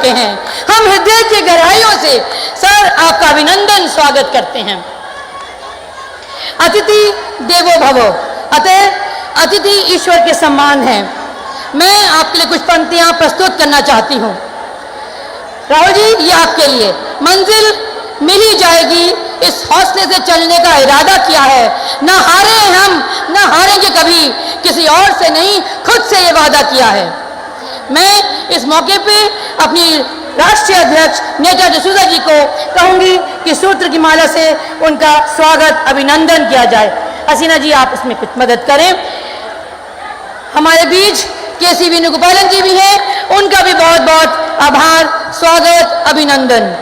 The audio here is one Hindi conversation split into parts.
चुके हैं। हम हृदय की गहराइयों से सर आपका अभिनंदन स्वागत करते हैं। अतिथि देवो भवो, अतः अतिथि ईश्वर के समान है। मैं आपके लिए कुछ पंक्तियां प्रस्तुत करना चाहती हूँ। राहुल जी, ये आपके लिए। मंजिल मिल ही जाएगी, इस हौसले से चलने का इरादा किया है। ना हारे हम, ना हारेंगे कभी, किसी और से नहीं खुद से ये वादा किया है। मैं इस मौके पे अपनी राष्ट्रीय अध्यक्ष नेता डिसूजा जी को कहूंगी कि सूत्र की माला से उनका स्वागत अभिनंदन किया जाए। हसीना जी, आप इसमें कुछ मदद करें। हमारे बीच केसी वेणुगोपालन जी भी हैं, उनका भी बहुत बहुत आभार, स्वागत, अभिनंदन।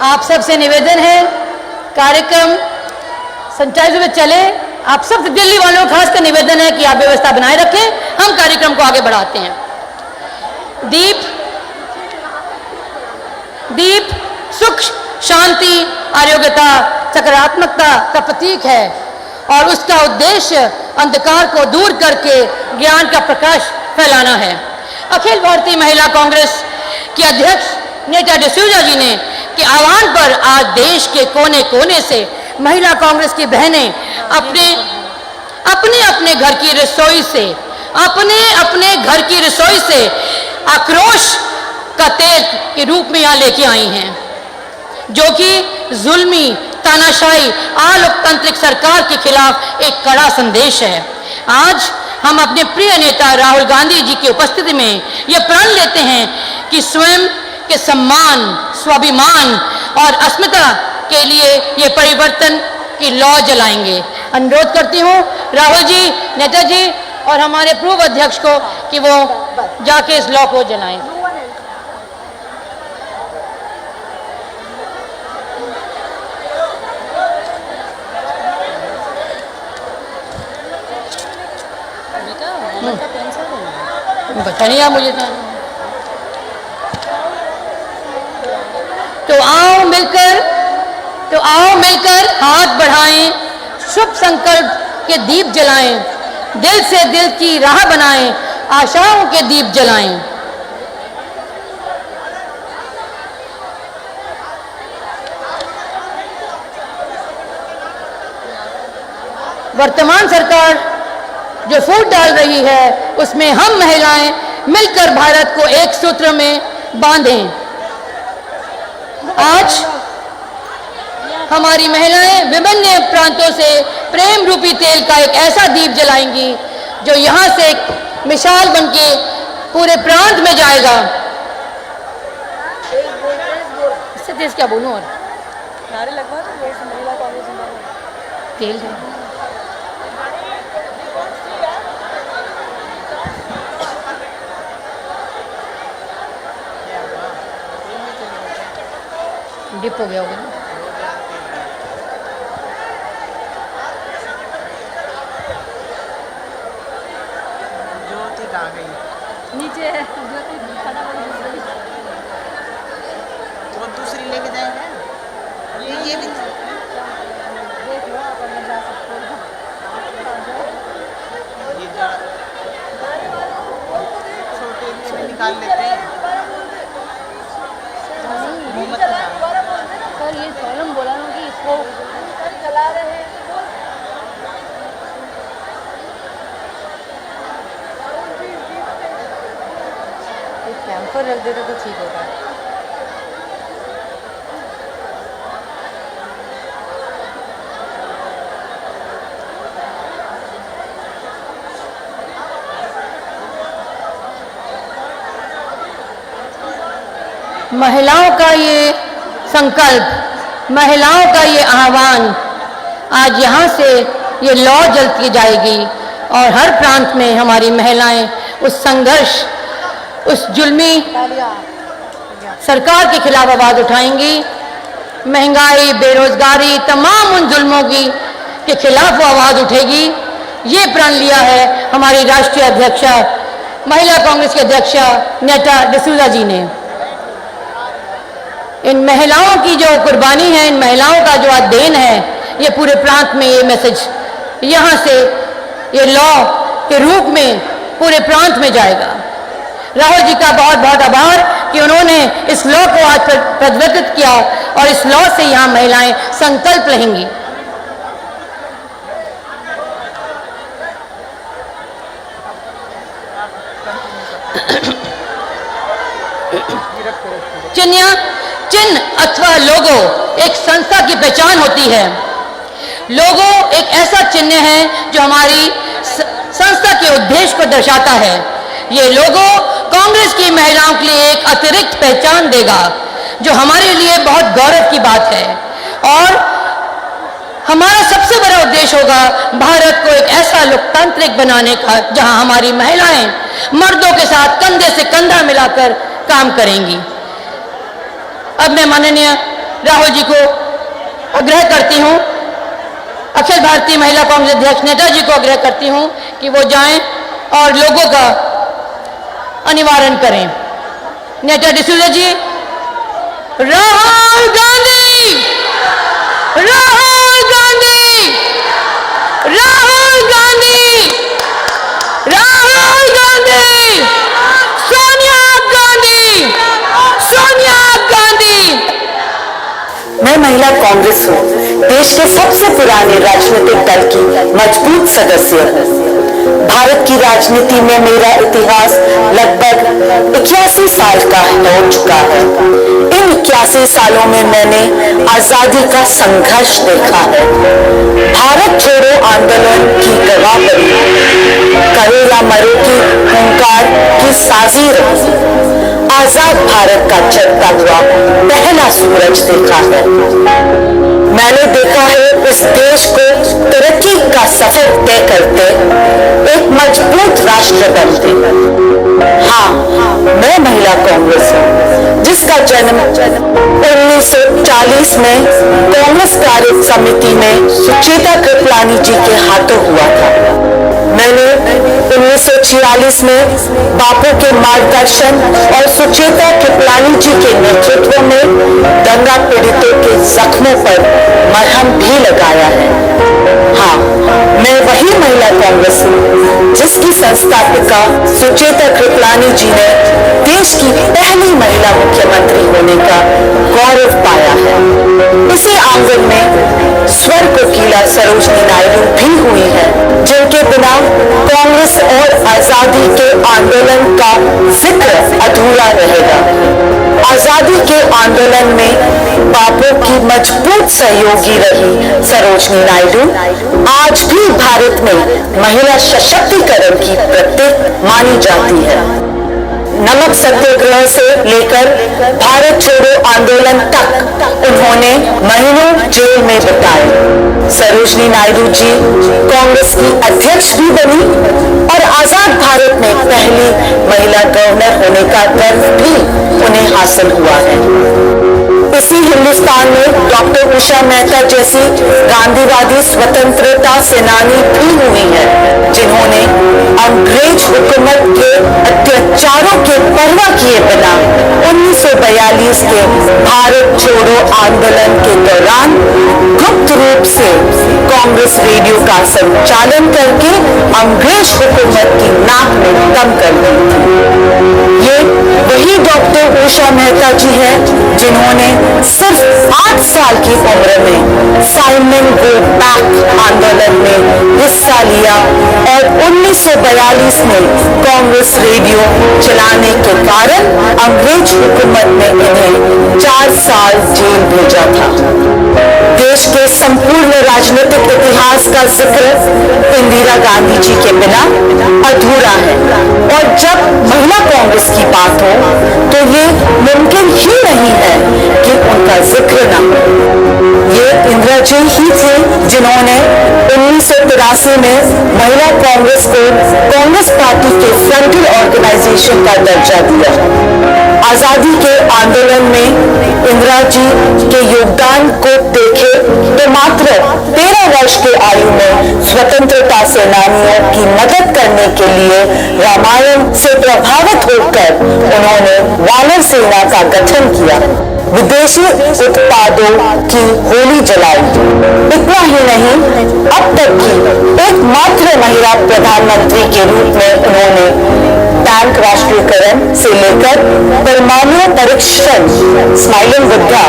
आप सबसे निवेदन है, कार्यक्रम संचालित रूप से चले। आप सब दिल्ली वालों को खासकर निवेदन है कि आप व्यवस्था बनाए रखें, हम कार्यक्रम को आगे बढ़ाते हैं। दीप सुख, शांति, आरोग्यता, सकारात्मकता का प्रतीक है और उसका उद्देश्य अंधकार को दूर करके ज्ञान का प्रकाश फैलाना है। अखिल भारतीय महिला कांग्रेस की अध्यक्ष नेता डिसूजा जी ने के आह्वान पर आज देश के कोने कोने से महिला कांग्रेस की बहनें अपने अपने घर की रसोई से आक्रोश का तेज के रूप में यहाँ लेके आई हैं, जो कि जुल्मी, तानाशाही, अलोकतांत्रिक सरकार के खिलाफ एक कड़ा संदेश है। आज हम अपने प्रिय नेता राहुल गांधी जी की उपस्थिति में ये प्रण लेते हैं कि स्वयं के सम्मान, स्वाभिमान और अस्मिता के लिए ये परिवर्तन की लौ जलाएंगे। अनुरोध करती हूँ राहुल जी, नेता जी और हमारे पूर्व अध्यक्ष को कि वो जाके इस लौ को जलाएं। बता नहीं मुझे तो आओ मिलकर हाथ बढ़ाएं, शुभ संकल्प के दीप जलाएं, दिल से दिल की राह बनाएं, आशाओं के दीप जलाएं। वर्तमान सरकार जो फूट डाल रही है, उसमें हम महिलाएं मिलकर भारत को एक सूत्र में बांधें। आज हमारी महिलाएं विभिन्न प्रांतों से प्रेम रूपी तेल का एक ऐसा दीप जलाएंगी जो यहां से एक मिसाल बनके पूरे प्रांत में जाएगा। इससे तेज क्या बोलूं और नारे लगवा दो, महिला कांग्रेस तेल डिप हो गया होगा ना। ज्योति आ गई नीचे है, ज्योति वो दूसरी लेके जाएंगे। ये भी देख लो, आप अंदर जा सकते हो। ये छोटे में निकाल लेते हैं। सर ये सोनम बोला ना कि इसको चला रहे हैं। एक कैंपर रख देते तो ठीक होता है। महिलाओं का ये संकल्प, महिलाओं का ये आह्वान, आज यहाँ से ये लौ जलती जाएगी और हर प्रांत में हमारी महिलाएं उस संघर्ष, उस जुल्मी सरकार के खिलाफ आवाज उठाएंगी। महंगाई, बेरोजगारी, तमाम उन जुल्मों के खिलाफ वो आवाज उठेगी। ये प्रण लिया है हमारी राष्ट्रीय अध्यक्षा, महिला कांग्रेस की अध्यक्षा नेता डिसूजा जी ने। इन महिलाओं की जो कुर्बानी है, इन महिलाओं का जो देन है, ये पूरे प्रांत में ये मैसेज यहाँ से ये लॉ के रूप में पूरे प्रांत में जाएगा। राहुल जी का बहुत बहुत आभार कि उन्होंने इस लॉ को आज प्रज्वलित किया और इस लॉ से यहाँ महिलाएं संकल्प लेंगी। चिन्ह अथवा लोगो एक संस्था की पहचान होती है। लोगो एक ऐसा चिन्ह है जो हमारी संस्था के उद्देश्य को दर्शाता है। ये लोगो कांग्रेस की महिलाओं के लिए एक अतिरिक्त पहचान देगा, जो हमारे लिए बहुत गौरव की बात है। और हमारा सबसे बड़ा उद्देश्य होगा भारत को एक ऐसा लोकतांत्रिक बनाने का जहां हमारी महिलाएं मर्दों के साथ कंधे से कंधा मिलाकर काम करेंगी। अब मैं माननीय राहुल जी को आग्रह करती हूं, अखिल भारतीय महिला कांग्रेस अध्यक्ष नेता जी को आग्रह करती हूं कि वो जाएं और लोगों का अनिवार्य करें। नेता डिसूजा जी। राहुल गांधी, राहुल गांधी, राहुल गांधी, राहुल गांधी, सोनिया गांधी, सोनिया गांधी। मैं महिला कांग्रेस हूँ, देश के सबसे पुराने राजनीतिक दल की मजबूत सदस्य हूँ। भारत की राजनीति में मेरा इतिहास लगभग 81 साल का हो चुका है। इन 81 सालों में मैंने आजादी का संघर्ष देखा है। भारत छोड़ो आंदोलन की गवाह बनी, करो या मरो की हुंकार की साजी रही। आजाद भारत का चढ़ता हुआ पहला सूरज देखा है। मैंने देखा है इस देश को तरक्की का सफर तय करते एक मजबूत राष्ट्र बनते। हाँ, मैं महिला कांग्रेस हूँ, जिसका जन्म 1940 में कांग्रेस कार्य समिति में सुचेता कृपलानी जी के हाथों हुआ था। मैंने 1946 में बापू के मार्गदर्शन और सुचेता कृपलानी जी के नेतृत्व में दंगा पीड़ितों के जख्मों पर मरहम भी लगाया है। हाँ, मैं वही महिला कांग्रेस हूँ जिसकी संस्थापिका सुचेता कृपलानी जी ने देश की पहली महिला मुख्यमंत्री होने का गौरव पाया है। इसी आंगन में स्वर कोकिला सरोजनी नायडू भी हुई है, जिनके बिना कांग्रेस और आजादी के आंदोलन का जिक्र अधूरा रहेगा। आजादी के आंदोलन में बापू की मजबूत सहयोगी रही सरोजनी नायडू आज भी भारत में महिला सशक्तिकरण की प्रतीक मानी जाती है। नमक सत्याग्रह से लेकर भारत छोड़ो आंदोलन तक उन्होंने महीनों जेल में बिताए। सरोजनी नायडू जी कांग्रेस की अध्यक्ष भी बनी और आजाद भारत में पहली महिला गवर्नर होने का गर्व भी उन्हें हासिल हुआ है। इसी हिंदुस्तान में डॉक्टर उषा मेहता जैसी गांधीवादी स्वतंत्रता सेनानी भी हुई है, जिन्होंने अंग्रेज हुकूमत के अत्याचारों के परवाह किए बिना 1942 के भारत छोड़ो आंदोलन के दौरान गुप्त रूप से कांग्रेस रेडियो का संचालन करके अंग्रेज हुकूमत की नाक में दम कर दी थी। ये वही डॉक्टर उषा मेहता जी है जिन्होंने सिर्फ 8 साल की उम्र में साइमन गो बैक आंदोलन में हिस्सा लिया और 1942 में कांग्रेस रेडियो चलाने के कारण अंग्रेज हुकूमत ने इन्हें 4 साल जेल भेजा था। देश के संपूर्ण राजनीतिक इतिहास का जिक्र इंदिरा गांधी जी के बिना अधूरा है और जब महिला कांग्रेस की बात हो तो ये मुमकिन ही नहीं है कि उनका जिक्र न हो। ये इंदिरा जी ही थे जिन्होंने 1983 में महिला कांग्रेस को कांग्रेस पार्टी के फ्रंटल ऑर्गेनाइजेशन का दर्जा दिया। आजादी के आंदोलन में इंदिरा जी के योगदान को देखे तो मात्र 13 वर्ष के आयु में स्वतंत्रता सेनानियों की मदद करने के लिए रामायण से प्रभावित होकर उन्होंने वानर सेना का गठन किया, विदेशी उत्पादों की होली जलाई। इतना ही नहीं, अब तक की एकमात्र महिला प्रधानमंत्री के रूप में उन्होंने टैंक राष्ट्रीयकरण से लेकर परमाणु परीक्षण, स्माइलिंग बुद्धा,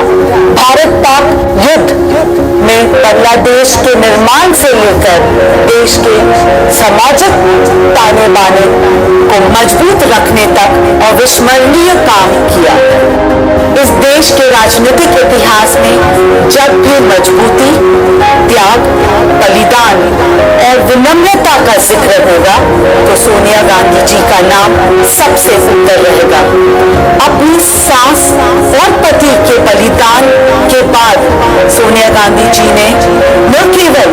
भारत पाक युद्ध में बांग्लादेश के निर्माण से लेकर देश के सामाजिक ताने बाने को मजबूत रखने तक अविस्मरणीय काम किया। इस देश के राजनीतिक इतिहास में जब भी मजबूती, त्याग, बलिदान और विनम्रता का जिक्र होगा तो सोनिया गांधी जी का नाम सबसे ऊपर रहेगा। अपनी सास और पति के बलिदान के बाद सोनिया गांधी जी ने न केवल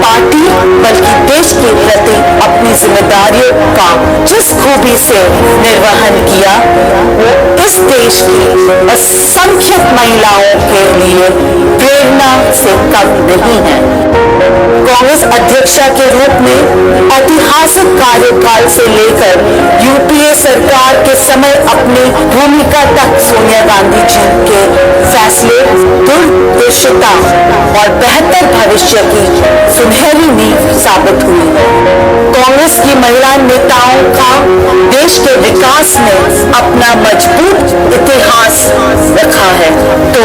पार्टी बल्कि देश के प्रति अपनी जिम्मेदारियों का जिस खूबी से निर्वहन किया वो इस देश की असंख्यक महिलाओं के लिए प्रेरणा से कम नहीं है। कांग्रेस अध्यक्षा के रूप में ऐतिहासिक कार्यकाल से लेकर यूपीए सरकार के समय अपनी भूमिका तक सोनिया गांधी जी के फैसले दूरदर्शिता और बेहतर भविष्य की सुनहरी नींव साबित हुई है। कांग्रेस की महिला नेताओं का देश के विकास में अपना मजबूत इतिहास रखा है, तो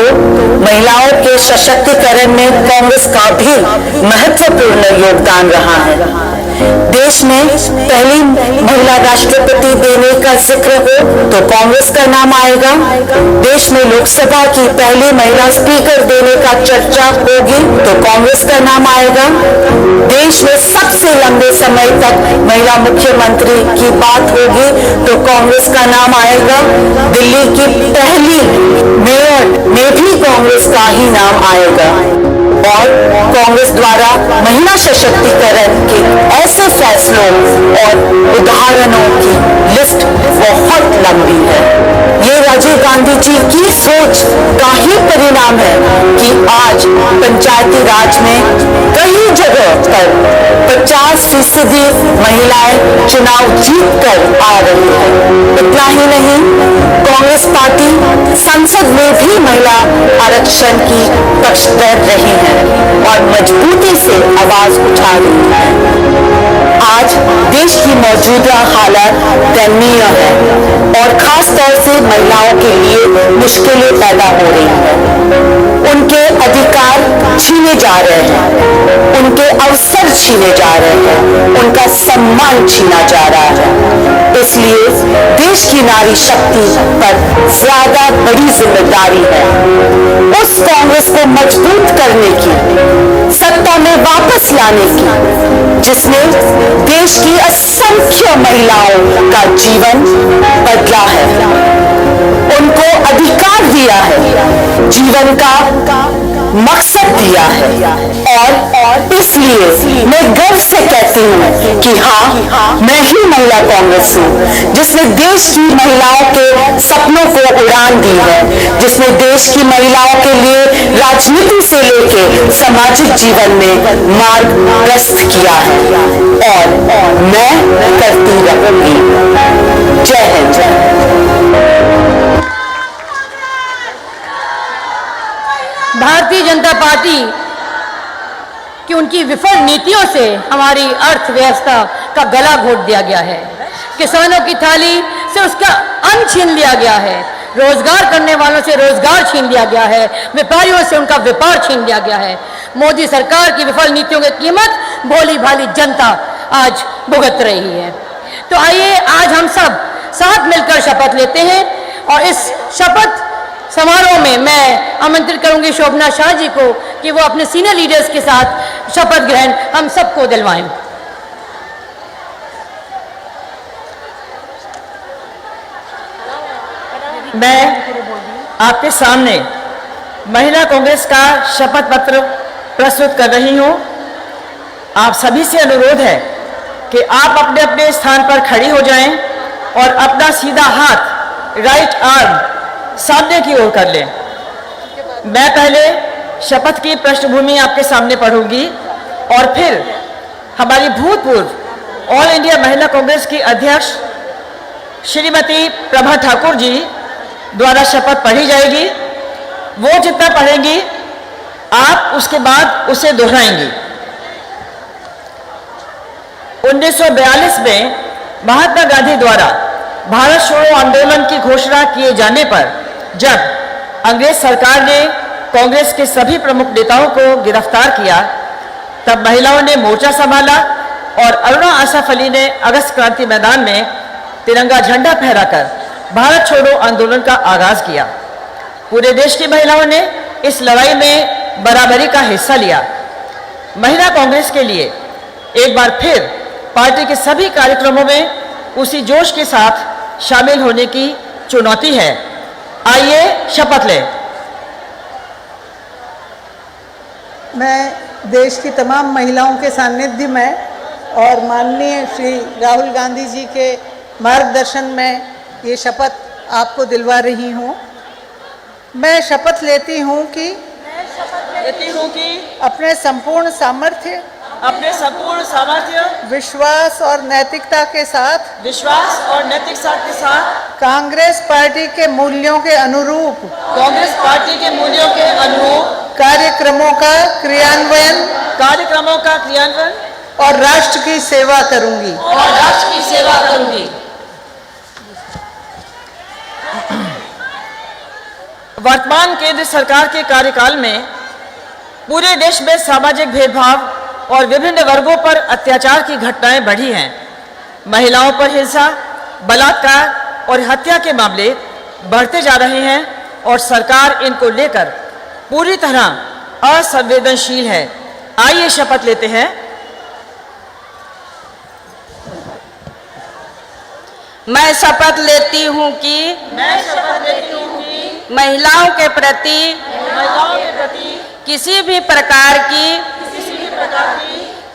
महिलाओं के सशक्तिकरण में कांग्रेस का भी महत्वपूर्ण योगदान रहा है। देश में पहली महिला राष्ट्रपति देने का जिक्र हो तो कांग्रेस का नाम आएगा। देश में लोकसभा की पहली महिला स्पीकर देने का चर्चा होगी तो कांग्रेस का नाम आएगा। देश में सबसे लंबे समय तक महिला मुख्यमंत्री की बात होगी तो कांग्रेस का नाम आएगा। दिल्ली की पहली मेयर में भी कांग्रेस का ही नाम आएगा। और कांग्रेस द्वारा महिला सशक्तिकरण के ऐसे फैसलों और उदाहरणों की लिस्ट बहुत लंबी है। ये राजीव गांधी जी की सोच का ही परिणाम है कि आज पंचायती राज में कई जगह पर 50% महिलाएं चुनाव जीतकर आ रही हैं। इतना ही नहीं, कांग्रेस पार्टी संसद में भी महिला आरक्षण की पक्षधर रही है और मजबूती से आवाज उठा रही है। आज देश की मौजूदा हालत दयनीय है और खास तौर से महिलाओं के लिए मुश्किलें पैदा हो रही हैं। उनके अधिकार छीने जा रहे हैं, उनके अवसर छीने जा रहे हैं, उनका सम्मान छीना जा रहा है। इसलिए देश की नारी शक्ति पर ज्यादा बड़ी जिम्मेदारी है उस कांग्रेस को मजबूत करने की, सत्ता में वापस लाने की, जिसने देश की असंख्य महिलाओं का जीवन बदला है, उनको अधिकार दिया है, जीवन का मकसद दिया है। और इसलिए मैं गर्व से कहती हूँ कि हाँ, मैं ही महिला कांग्रेस हूँ जिसने देश की महिलाओं के सपनों को उड़ान दी है, जिसने देश की महिलाओं के लिए राजनीति से लेके सामाजिक जीवन में मार्ग प्रशस्त किया है और मैं करती रहूंगी। जय हिंद। भारतीय जनता पार्टी की उनकी विफल नीतियों से हमारी अर्थव्यवस्था का गला घोट दिया गया है। किसानों की थाली से उसका अन्न छीन लिया गया है, रोजगार करने वालों से रोजगार छीन लिया गया है, व्यापारियों से उनका व्यापार छीन लिया गया है। मोदी सरकार की विफल नीतियों की कीमत भोली भाली जनता आज भुगत रही है। तो आइए आज हम सब साथ मिलकर शपथ लेते हैं और इस शपथ समारोह में मैं आमंत्रित करूंगी शोभना शाह जी को कि वो अपने सीनियर लीडर्स के साथ शपथ ग्रहण हम सबको दिलवाएं। मैं आपके सामने महिला कांग्रेस का शपथ पत्र प्रस्तुत कर रही हूं। आप सभी से अनुरोध है कि आप अपने अपने स्थान पर खड़ी हो जाएं और अपना सीधा हाथ राइट आर्म सामने की ओर कर लें। मैं पहले शपथ की पृष्ठभूमि आपके सामने पढ़ूंगी और फिर हमारी भूतपूर्व ऑल इंडिया महिला कांग्रेस की अध्यक्ष श्रीमती प्रभा ठाकुर जी द्वारा शपथ पढ़ी जाएगी। वो जितना पढ़ेंगी आप उसके बाद उसे दोहराएंगी। 1942 में महात्मा गांधी द्वारा भारत छोड़ो आंदोलन की घोषणा किए जाने पर जब अंग्रेज सरकार ने कांग्रेस के सभी प्रमुख नेताओं को गिरफ्तार किया, तब महिलाओं ने मोर्चा संभाला और अरुणा आसफ अली ने अगस्त क्रांति मैदान में तिरंगा झंडा फहराकर भारत छोड़ो आंदोलन का आगाज किया। पूरे देश की महिलाओं ने इस लड़ाई में बराबरी का हिस्सा लिया। महिला कांग्रेस के लिए एक बार फिर पार्टी के सभी कार्यक्रमों में उसी जोश के साथ शामिल होने की चुनौती है। आइए शपथ लें। मैं देश की तमाम महिलाओं के सानिध्य में और माननीय श्री राहुल गांधी जी के मार्गदर्शन में ये शपथ आपको दिलवा रही हूँ। मैं शपथ लेती हूँ कि अपने संपूर्ण सामर्थ्य, विश्वास और नैतिकता के साथ कांग्रेस पार्टी के मूल्यों के अनुरूप कार्यक्रमों का क्रियान्वयन और राष्ट्र की सेवा करूंगी। वर्तमान केंद्र सरकार के कार्यकाल में पूरे देश में सामाजिक भेदभाव और विभिन्न वर्गों पर अत्याचार की घटनाएं बढ़ी हैं। महिलाओं पर हिंसा, बलात्कार और हत्या के मामले बढ़ते जा रहे हैं और सरकार इनको लेकर पूरी तरह असंवेदनशील है। आइए शपथ लेते हैं। मैं शपथ लेती हूँ कि महिलाओं के प्रति किसी भी प्रकार की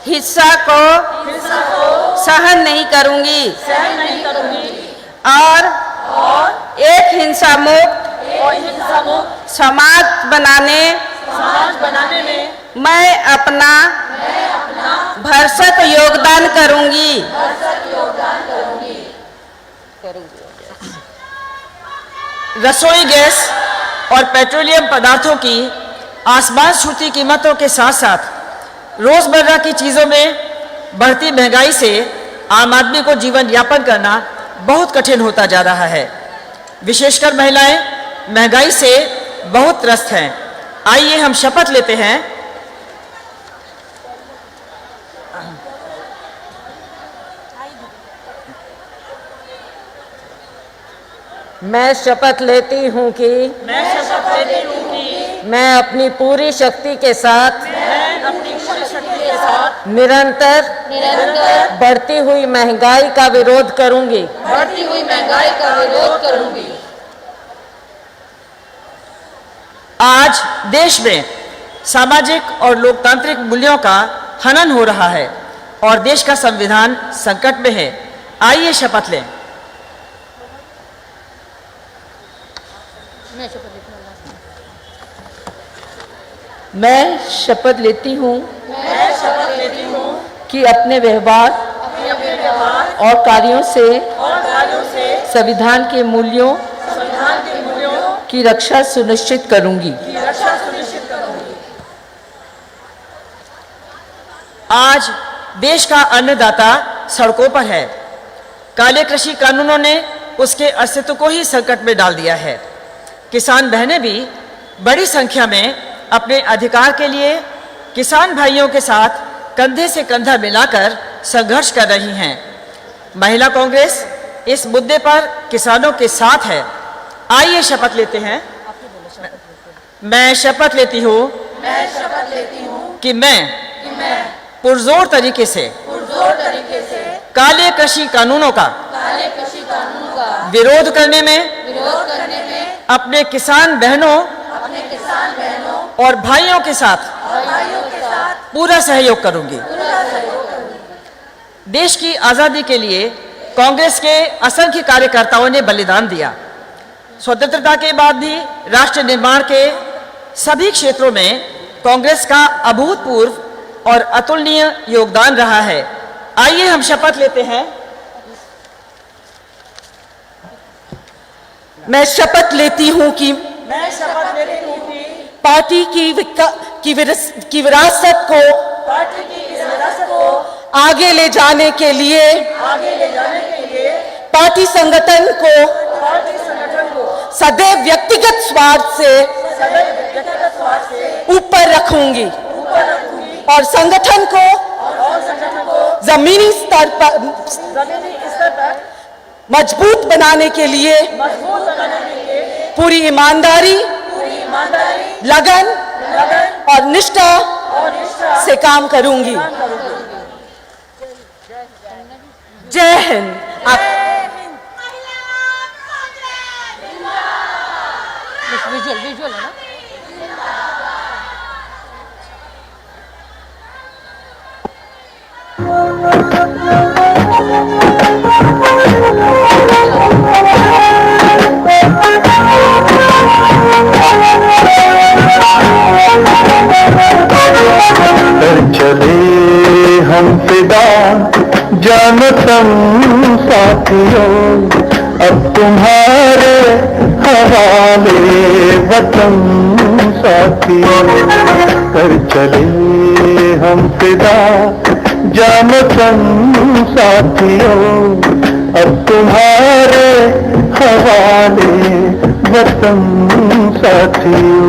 हिंसा को सहन नहीं करूँगी और एक हिंसा मुक्त समाज बनाने में मैं अपना भरसक योगदान करूँगी। रसोई गैस और पेट्रोलियम पदार्थों की आसमान छूती कीमतों के साथ साथ रोजमर्रा की चीजों में बढ़ती महंगाई से आम आदमी को जीवन यापन करना बहुत कठिन होता जा रहा है। विशेषकर महिलाएं महंगाई से बहुत त्रस्त हैं। आइए हम शपथ लेते हैं। मैं शपथ लेती हूँ कि मैं अपनी पूरी शक्ति के साथ निरंतर बढ़ती हुई महंगाई का विरोध करूंगी। आज देश में सामाजिक और लोकतांत्रिक मूल्यों का हनन हो रहा है और देश का संविधान संकट में है। आइए शपथ लें। मैं शपथ लेती हूँ कि अपने व्यवहार और कार्यों से संविधान के मूल्यों की रक्षा सुनिश्चित करूंगी। आज देश का अन्नदाता सड़कों पर है। काले कृषि कानूनों ने उसके अस्तित्व को ही संकट में डाल दिया है। किसान बहनें भी बड़ी संख्या में अपने अधिकार के लिए किसान भाइयों के साथ कंधे से कंधा मिलाकर संघर्ष कर रही हैं। महिला कांग्रेस इस मुद्दे पर किसानों के साथ है। आइए शपथ लेते हैं। मैं शपथ लेती हूँ कि मैं पुरजोर तरीके से काले कृषि कानूनों का विरोध करने में अपने किसान बहनों और भाइयों के साथ पूरा सहयोग करूंगी। देश की आजादी के लिए कांग्रेस के असंख्य कार्यकर्ताओं ने बलिदान दिया। स्वतंत्रता के बाद भी राष्ट्र निर्माण के सभी क्षेत्रों में कांग्रेस का अभूतपूर्व और अतुलनीय योगदान रहा है। आइए हम शपथ लेते हैं। मैं शपथ लेती हूँ कि पार्टी की विरासत को आगे ले जाने के लिए पार्टी संगठन को सदैव व्यक्तिगत स्वार्थ से ऊपर रखूंगी और संगठन को जमीनी स्तर पर मजबूत बनाने के लिए पूरी ईमानदारी, लगन और निष्ठा से काम करूंगी। जय हिंद। विजुअल विजुअल है ना। चले हम फिदा जानो तुम साथियों, अब तुम्हारे हवाले वतन साथियों। कर चले हम फिदा जानो तुम साथियों, अब तुम्हारे हवाले वतन साथियों।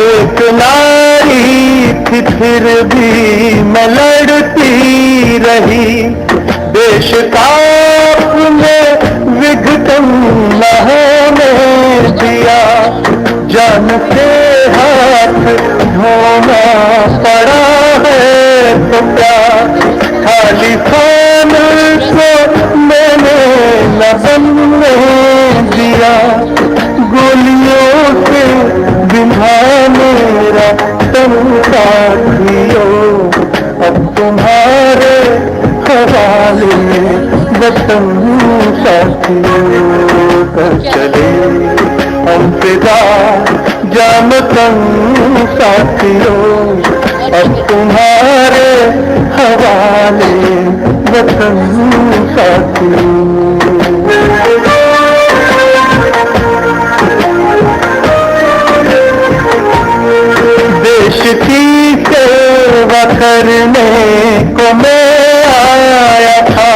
एक नारी थी फिर भी मैं लड़ती रही, देश का अपने विघटन न होने दिया। जान के हाथ धोना पड़ा है तो क्या, खाली खान को मैंने न बनने दिया। गोलियों से बिना मेरा तन साथियों, अब तुम्हारे हवाले वतन साथियों। कर चले हम फिदा जानो तुम साथियों, अब तुम्हारे हवाले वतन साथियों। देश की सेवा करने को मैं आया था,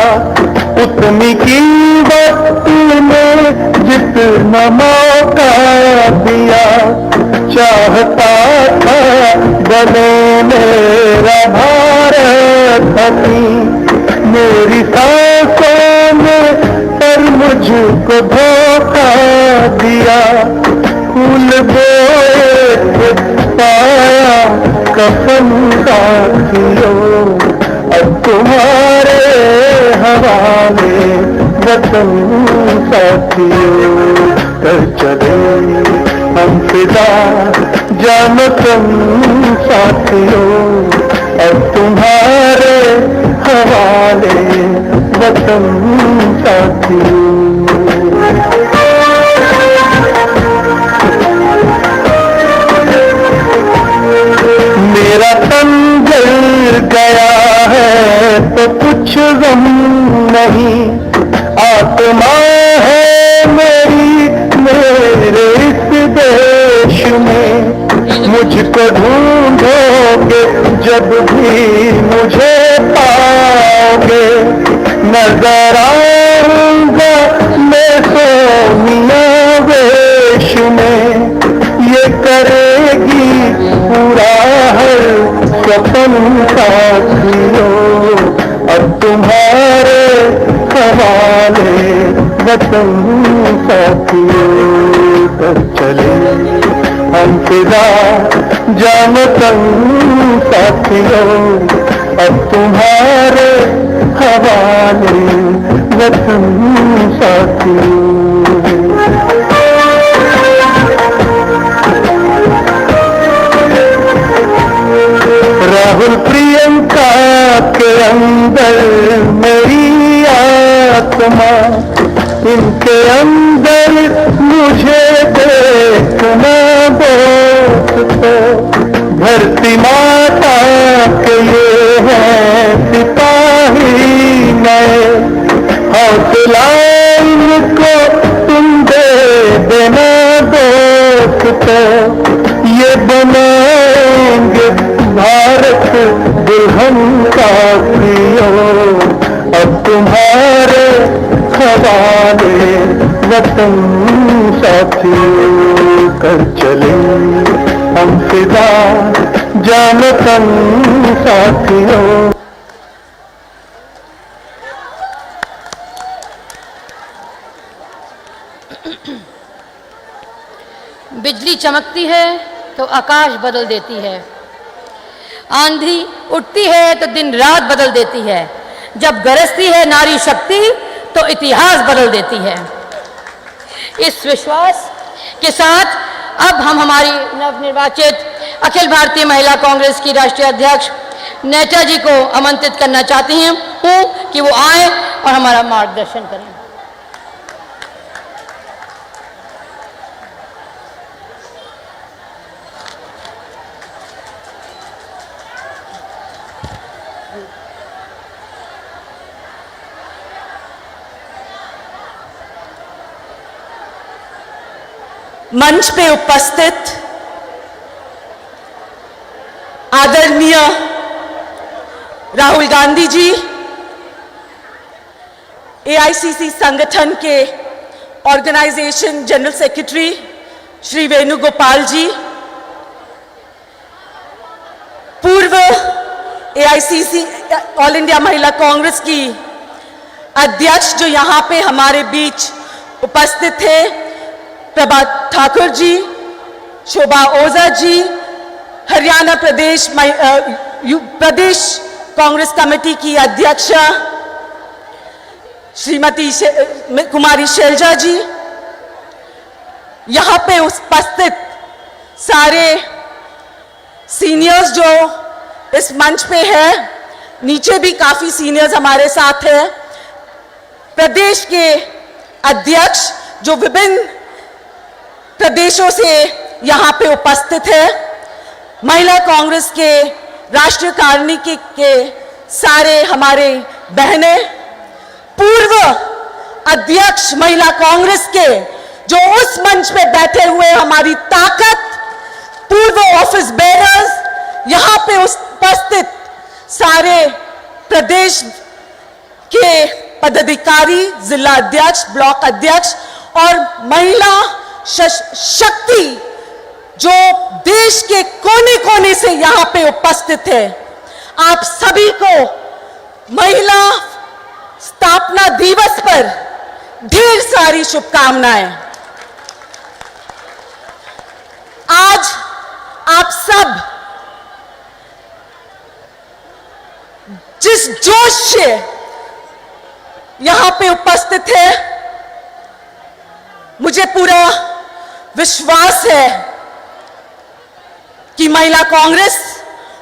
उतनी कीमत में जितना मौका दिया। चाहता था बने मेरा भारत अभी, मेरी सांसों में पर मुझको धोखा दिया। फूल बोए पाया कफन साथियों, अब तुम्हारे हवाले वतन साथियों। कर चले हम फिदा जानो तुम साथियों, अब तुम्हारे हवाले वतन साथियों। मेरा तन जल गया है तो कुछ गम नहीं, आत्मा है मेरी मेरे इस देश में। मुझको ढूंढोगे जब भी मुझे पाओगे, नजर आऊंगा मैं सोनिया वेश में। ये करेगी पूरा हर सपन साथियों, अब तुम्हारे हवाले वतन साथियों। कर चले हम फिदा जानो तुम साथियों, अब तुम्हारे हवाले वतन साथियों। राहुल प्रियंका के इनके अंदर मुझे देखना दोस्तों, धरती माता के ये हैं सिपाही नए, हौसला इनको तुम दे देना दोस्तों, ये बनाएंगे भारत दुल्हन का प्रियो, अब तुम्हारे हवाले वतन साथियों, कर चले हम फिदा जान तन साथियों। बिजली चमकती है तो आकाश बदल देती है, आंधी उठती है तो दिन रात बदल देती है, जब गरजती है नारी शक्ति तो इतिहास बदल देती है। इस विश्वास के साथ अब हम हमारी नवनिर्वाचित अखिल भारतीय महिला कांग्रेस की राष्ट्रीय अध्यक्ष नेता जी को आमंत्रित करना चाहती हूँ कि वो आए और हमारा मार्गदर्शन करें। मंच पे उपस्थित आदरणीय राहुल गांधी जी, एआईसीसी संगठन के organisation general secretary Shri Venugopal ji, पूर्व एआईसीसी ऑल इंडिया महिला कांग्रेस की अध्यक्ष जो यहाँ पे हमारे बीच उपस्थित थे, प्रभात ठाकुर जी, शोभा ओझा जी, हरियाणा प्रदेश कांग्रेस कमेटी की अध्यक्ष श्रीमती कुमारी शैलजा जी, यहाँ पे उपस्थित सारे सीनियर्स जो इस मंच पे है, नीचे भी काफी सीनियर्स हमारे साथ हैं, प्रदेश के अध्यक्ष जो विभिन्न प्रदेशों से यहाँ पे उपस्थित है, महिला कांग्रेस के राष्ट्रीय कार्यकारिणी के सारे हमारे बहनें, पूर्व अध्यक्ष महिला कांग्रेस के जो उस मंच पे बैठे हुए हमारी ताकत, पूर्व ऑफिस बेरर्स, यहाँ पे उपस्थित सारे प्रदेश के पदाधिकारी, जिला अध्यक्ष, ब्लॉक अध्यक्ष और महिला शक्ति जो देश के कोने कोने से यहाँ पे उपस्थित है, आप सभी को महिला स्थापना दिवस पर ढेर सारी शुभकामनाएं। आज आप सब जिस जोश से यहाँ पे उपस्थित है, मुझे पूरा विश्वास है कि महिला कांग्रेस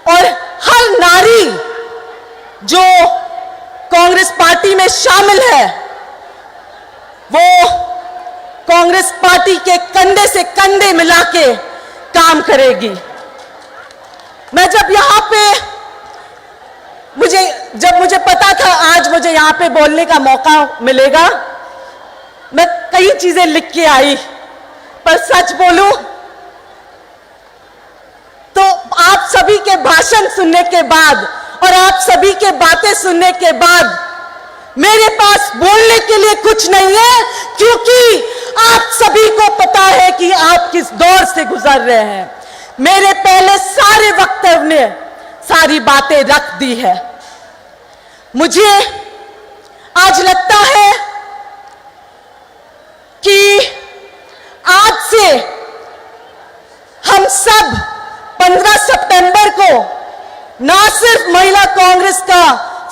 और हर नारी जो कांग्रेस पार्टी में शामिल है, वो कांग्रेस पार्टी के कंधे से कंधे मिला के काम करेगी। मैं जब यहाँ पे जब मुझे पता था आज मुझे यहाँ पे बोलने का मौका मिलेगा, मैं कई चीजें लिख के आई, पर सच बोलूं तो आप सभी के भाषण सुनने के बाद और आप सभी के बातें सुनने के बाद मेरे पास बोलने के लिए कुछ नहीं है, क्योंकि आप सभी को पता है कि आप किस दौर से गुजर रहे हैं। मेरे पहले सारे वक्तव्य ने सारी बातें रख दी है। मुझे आज लगता है कि आज से हम सब 15 सितंबर को ना सिर्फ महिला कांग्रेस का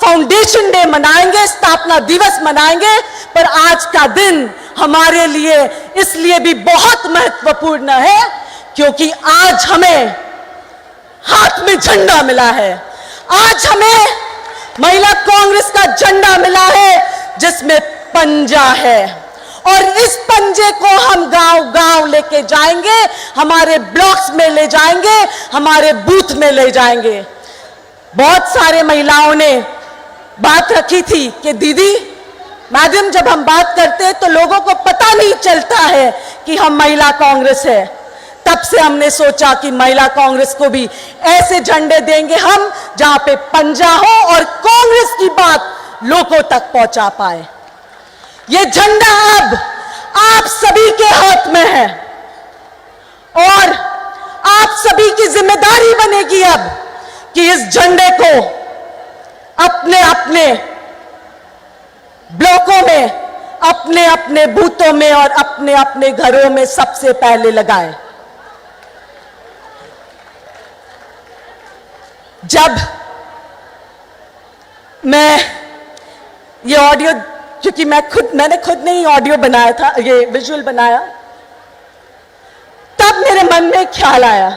फाउंडेशन डे मनाएंगे, स्थापना दिवस मनाएंगे, पर आज का दिन हमारे लिए इसलिए भी बहुत महत्वपूर्ण है क्योंकि आज हमें हाथ में झंडा मिला है। आज हमें महिला कांग्रेस का झंडा मिला है जिसमें पंजा है और इस पंजे को हम गांव-गांव लेके जाएंगे, हमारे ब्लॉक्स में ले जाएंगे, हमारे बूथ में ले जाएंगे। बहुत सारे महिलाओं ने बात रखी थी कि दीदी, मैडम, जब हम बात करते हैं तो लोगों को पता नहीं चलता है कि हम महिला कांग्रेस है। तब से हमने सोचा कि महिला कांग्रेस को भी ऐसे झंडे देंगे हम जहां पे पंजा हो और कांग्रेस की बात लोगों तक पहुंचा पाए। ये झंडा अब आप सभी के हाथ में है और आप सभी की जिम्मेदारी बनेगी अब कि इस झंडे को अपने अपने ब्लॉकों में, अपने अपने बूथों में और अपने अपने घरों में सबसे पहले लगाएं। जब मैं ये ऑडियो, क्योंकि मैंने खुद नहीं ऑडियो बनाया था, ये विजुअल बनाया, तब मेरे मन में ख्याल आया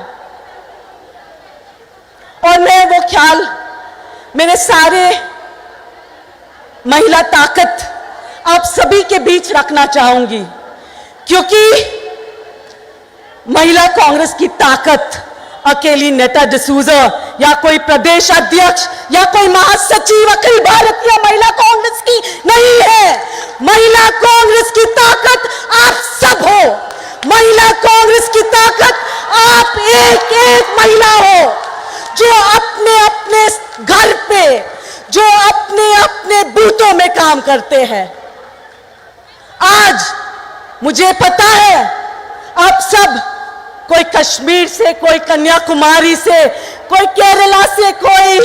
और मैं वो ख्याल मेरे सारे महिला ताकत आप सभी के बीच रखना चाहूंगी, क्योंकि महिला कांग्रेस की ताकत अकेली नेता डिसूजा या कोई प्रदेश अध्यक्ष या कोई महासचिव अखिल भारतीय महिला कांग्रेस की नहीं है। महिला कांग्रेस की ताकत आप सब हो। महिला कांग्रेस की ताकत आप एक एक महिला हो जो अपने अपने घर पे, जो अपने अपने बूथों में काम करते हैं। आज मुझे पता है आप सब, कोई कश्मीर से, कोई कन्याकुमारी से, कोई केरला से, कोई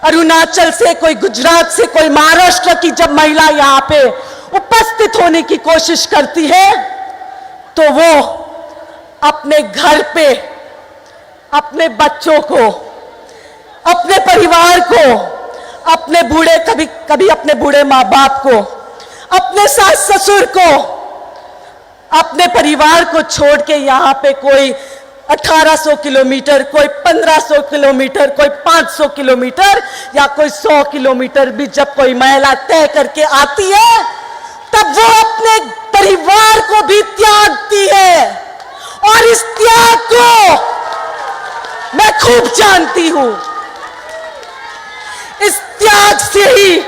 अरुणाचल से, कोई गुजरात से, कोई महाराष्ट्र की जब महिला यहां पे उपस्थित होने की कोशिश करती है तो वो अपने घर पे अपने बच्चों को, अपने परिवार को, अपने बूढ़े, कभी कभी अपने बूढ़े माँ बाप को, अपने सास ससुर को, अपने परिवार को छोड़ के यहाँ पे कोई 1800 किलोमीटर, कोई 1500 किलोमीटर, कोई 500 किलोमीटर या कोई 100 किलोमीटर भी जब कोई महिला तय करके आती है तब वो अपने परिवार को भी त्यागती है। और इस त्याग को मैं खूब जानती हूं। इस त्याग से ही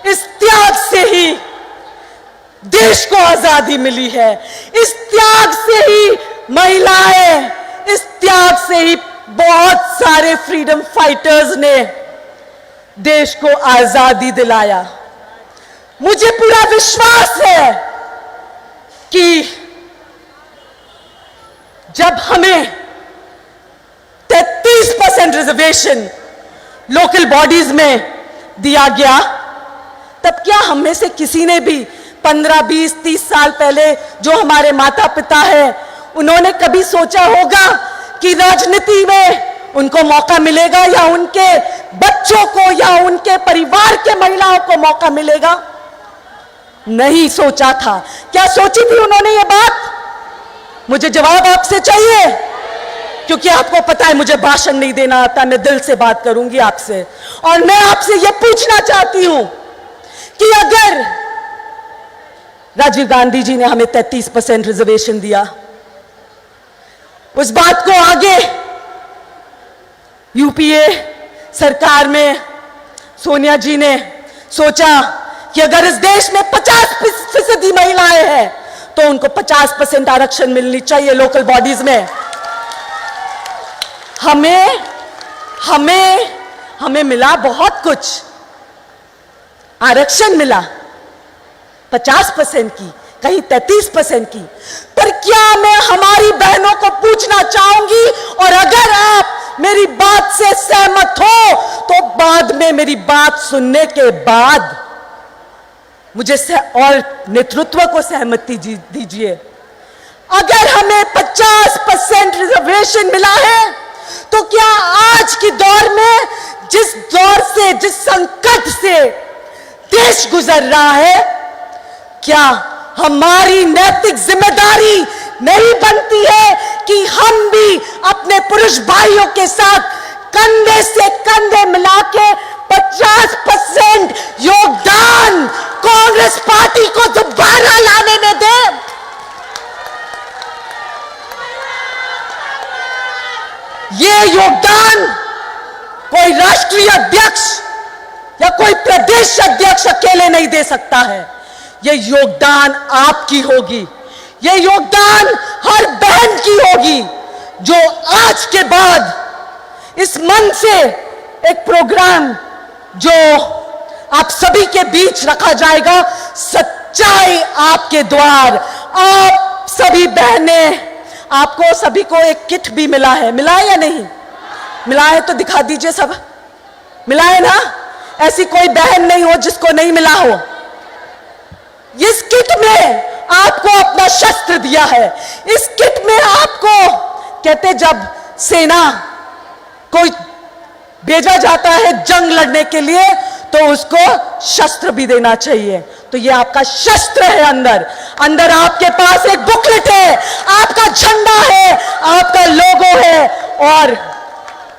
इस त्याग से ही देश को आजादी मिली है। इस त्याग से ही महिलाएं, इस त्याग से ही बहुत सारे फ्रीडम फाइटर्स ने देश को आजादी दिलाया। मुझे पूरा विश्वास है कि जब हमें 33% रिजर्वेशन लोकल बॉडीज में दिया गया, तब क्या हम में से किसी ने भी 15, 20, 30 साल पहले जो हमारे माता पिता हैं, उन्होंने कभी सोचा होगा कि राजनीति में उनको मौका मिलेगा या उनके बच्चों को या उनके परिवार के महिलाओं को मौका मिलेगा? नहीं सोचा था। क्या सोची थी उन्होंने ये बात? मुझे जवाब आपसे चाहिए, क्योंकि आपको पता है मुझे भाषण नहीं देना आता, मैं दिल से बात करूंगी आपसे। और मैं आपसे यह पूछना चाहती हूं कि अगर राजीव गांधी जी ने हमें 33% रिजर्वेशन दिया, उस बात को आगे यूपीए सरकार में सोनिया जी ने सोचा कि अगर इस देश में 50% महिलाएं हैं तो उनको 50% आरक्षण मिलनी चाहिए लोकल बॉडीज में। हमें मिला बहुत कुछ, आरक्षण मिला 50% की, कहीं 33% की। पर क्या मैं हमारी बहनों को पूछना चाहूंगी, और अगर आप मेरी बात से सहमत हो तो बाद में मेरी बात सुनने के बाद मुझे और नेतृत्व को सहमति दीजिए। अगर हमें 50% रिजर्वेशन मिला है तो क्या आज के दौर में, जिस दौर से, जिस संकट से देश गुजर रहा है, क्या हमारी नैतिक जिम्मेदारी नहीं बनती है कि हम भी अपने पुरुष भाइयों के साथ कंधे से कंधे मिला के 50% योग योगदान कोई राष्ट्रीय अध्यक्ष या कोई प्रदेश अध्यक्ष अकेले नहीं दे सकता है। ये योगदान आपकी होगी, ये योगदान हर बहन की होगी जो आज के बाद इस मन से एक प्रोग्राम जो आप सभी के बीच रखा जाएगा, सच्चाई आपके द्वार। आप सभी बहनें, आपको सभी को एक किट भी मिला है या नहीं मिला है? तो दिखा दीजिए, सब मिला है ना? ऐसी कोई बहन नहीं हो जिसको नहीं मिला हो। इस किट में आपको अपना शस्त्र दिया है। इस किट में आपको कहते जब सेना कोई भेजा जाता है जंग लड़ने के लिए तो उसको शस्त्र भी देना चाहिए। तो ये आपका शस्त्र है। अंदर आपके पास एक बुकलेट है, आपका झंडा है, आपका लोगो है और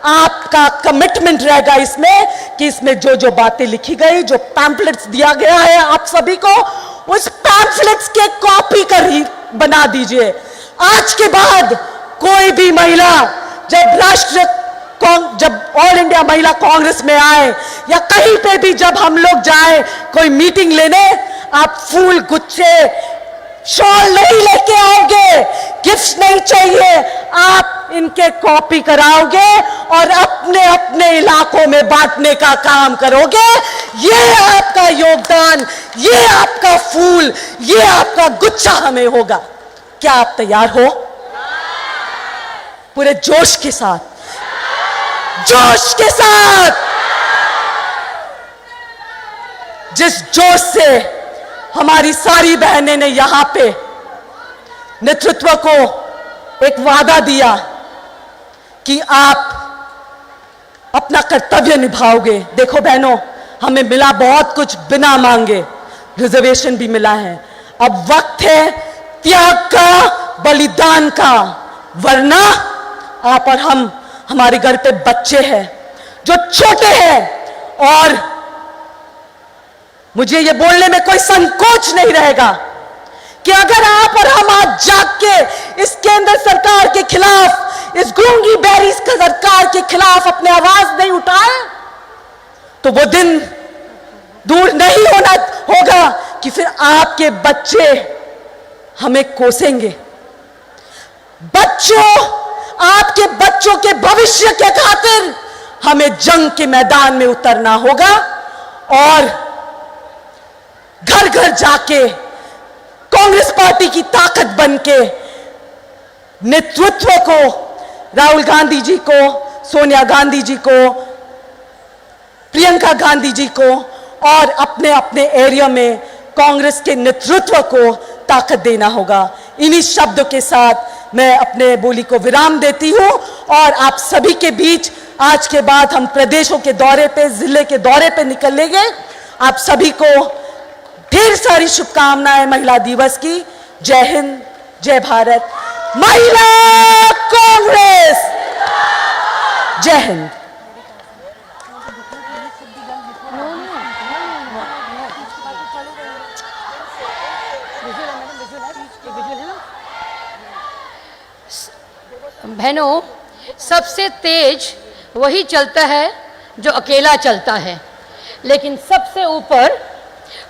आपका कमिटमेंट रहेगा इसमें कि इसमें जो जो बातें लिखी गई, जो पैम्फलेट्स दिया गया है आप सभी को, उस पैम्फलेट्स के कॉपी कर बना दीजिए। आज के बाद कोई भी महिला जब ऑल इंडिया महिला कांग्रेस में आए या कहीं पे भी जब हम लोग जाए कोई मीटिंग लेने, आप फूल गुच्छे शॉल नहीं लेके आओगे, गिफ्ट नहीं चाहिए, आप इनके कॉपी कराओगे और अपने अपने इलाकों में बांटने का काम करोगे। ये आपका योगदान, ये आपका फूल, ये आपका गुच्छा हमें होगा। क्या आप तैयार हो? पूरे जोश के साथ, जोश के साथ, जिस जोश से हमारी सारी बहनें ने यहां पे नेतृत्व को एक वादा दिया कि आप अपना कर्तव्य निभाओगे। देखो बहनों, हमें मिला बहुत कुछ बिना मांगे, रिजर्वेशन भी मिला है। अब वक्त है त्याग का, बलिदान का, वरना आप और हमारे घर पे बच्चे हैं जो छोटे हैं और मुझे ये बोलने में कोई संकोच नहीं रहेगा कि अगर आप और हम आज जाग के इस केंद्र सरकार के खिलाफ, इस गूंगी बैरी सरकार के खिलाफ अपने आवाज नहीं उठाए तो वो दिन दूर नहीं होगा कि फिर आपके बच्चे हमें कोसेंगे। आपके बच्चों के भविष्य के खातिर हमें जंग के मैदान में उतरना होगा और घर घर जाके कांग्रेस पार्टी की ताकत बनके नेतृत्व को, राहुल गांधी जी को, सोनिया गांधी जी को, प्रियंका गांधी जी को और अपने अपने एरिया में कांग्रेस के नेतृत्व को ताकत देना होगा। इन्हीं शब्दों के साथ मैं अपने बोली को विराम देती हूं और आप सभी के बीच आज के बाद हम प्रदेशों के दौरे पे, जिले के दौरे पे निकलेंगे। आप सभी को ढेर सारी शुभकामनाएं महिला दिवस की। जय हिंद, जय भारत, महिला कांग्रेस, जय हिंद। बहनों, सबसे तेज वही चलता है जो अकेला चलता है, लेकिन सबसे ऊपर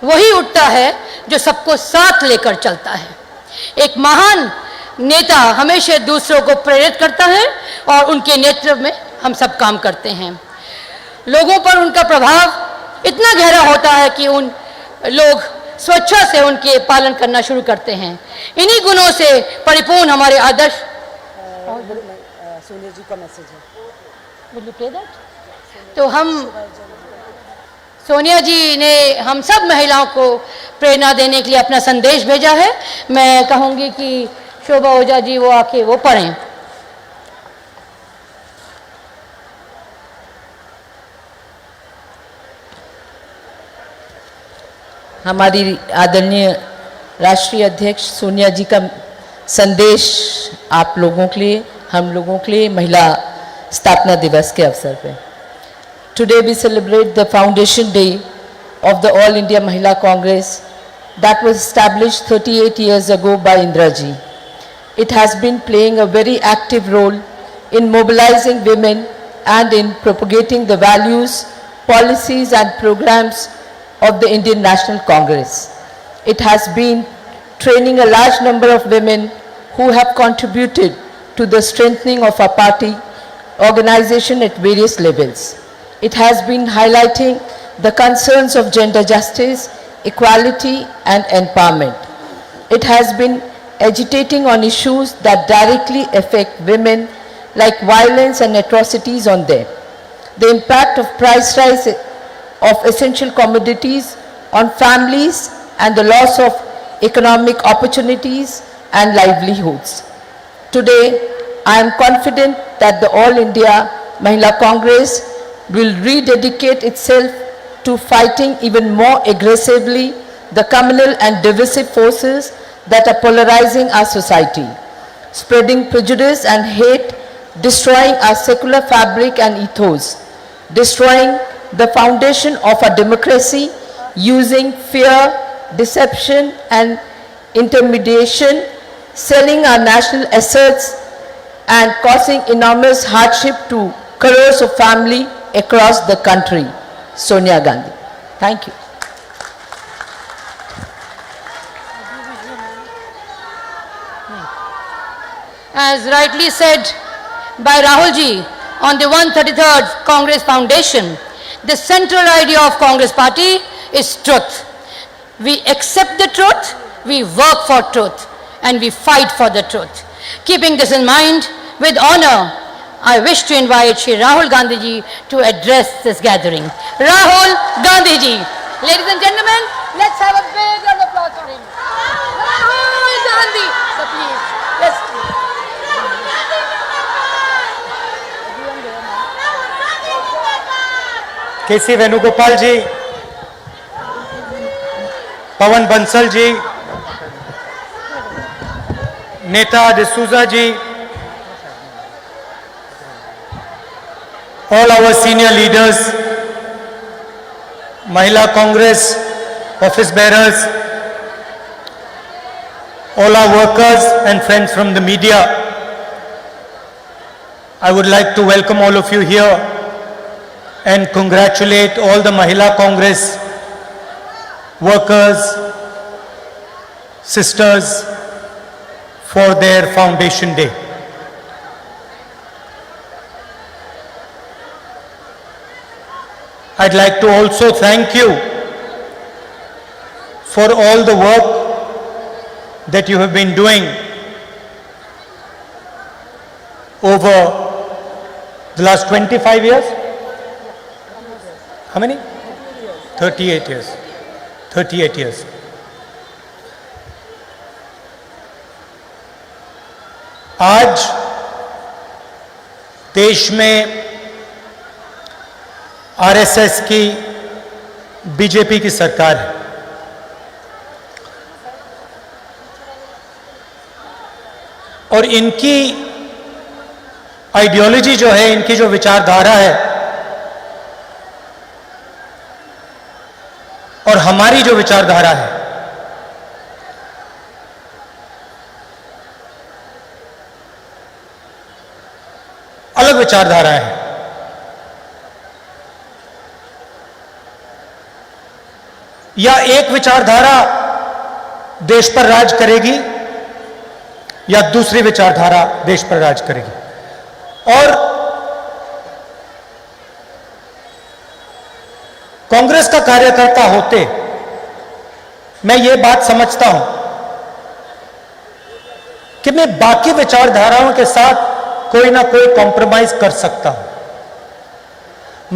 वही उठता है जो सबको साथ लेकर चलता है। एक महान नेता हमेशा दूसरों को प्रेरित करता है और उनके नेतृत्व में हम सब काम करते हैं। लोगों पर उनका प्रभाव इतना गहरा होता है कि उन लोग स्वेच्छा से उनके पालन करना शुरू करते हैं। इन्हीं गुणों से परिपूर्ण हमारे आदर्श। सोनिया जी का मैसेज है, तो हम सोनिया जी ने हम सब महिलाओं को प्रेरणा देने के लिए अपना संदेश भेजा है। मैं कहूंगी कि शोभा ओझा जी वो आके वो पढ़ें। हमारी आदरणीय राष्ट्रीय अध्यक्ष सोनिया जी का संदेश आप लोगों के लिए, हम लोगों के लिए महिला स्थापना दिवस के अवसर पे। Today we celebrate the foundation day of the All India Mahila Congress that was established 38 years ago by Indra ji. It has been playing a very active role in mobilizing women and in propagating the values, policies and programs of the Indian National Congress. It has been training a large number of women who have contributed to the strengthening of our party organization at various levels. It has been highlighting the concerns of gender justice, equality and empowerment. It has been agitating on issues that directly affect women like violence and atrocities on them, the impact of price rise of essential commodities on families and the loss of economic opportunities and livelihoods. Today, I am confident that the All India Mahila Congress will rededicate itself to fighting even more aggressively the communal and divisive forces that are polarizing our society, spreading prejudice and hate, destroying our secular fabric and ethos, destroying the foundation of our democracy, using fear, deception and intimidation, selling our national assets and causing enormous hardship to crores of families across the country. Sonia Gandhi. Thank you. As rightly said by Rahul ji on the 133rd Congress Foundation, the central idea of Congress Party is truth. We accept the truth, we work for truth, and we fight for the truth. Keeping this in mind, with honor, I wish to invite Shri Rahul Gandhi ji to address this gathering. Rahul Gandhi ji. Ladies and gentlemen, let's have a big round of applause for him. Rahul Gandhi. So please, let's. केसी वेणुगोपाल जी, पवन बंसल जी, नेता डिसूजा जी, all our senior leaders, Mahila Congress office bearers, all our workers and friends from the media, I would like to welcome all of you here and congratulate all the Mahila Congress workers, sisters for their foundation day. I'd like to also thank you for all the work that you have been doing over the last 25 years. How many? 38 years. 38 years. आज देश में आरएसएस की, बीजेपी की सरकार है। और इनकी आइडियोलॉजी जो है, इनकी जो विचारधारा है और हमारी जो विचारधारा है, अलग विचारधारा है। या एक विचारधारा देश पर राज करेगी या दूसरी विचारधारा देश पर राज करेगी। और कांग्रेस का कार्यकर्ता होते मैं ये बात समझता हूं कि मैं बाकी विचारधाराओं के साथ कोई ना कोई कॉम्प्रोमाइज कर सकता हूं,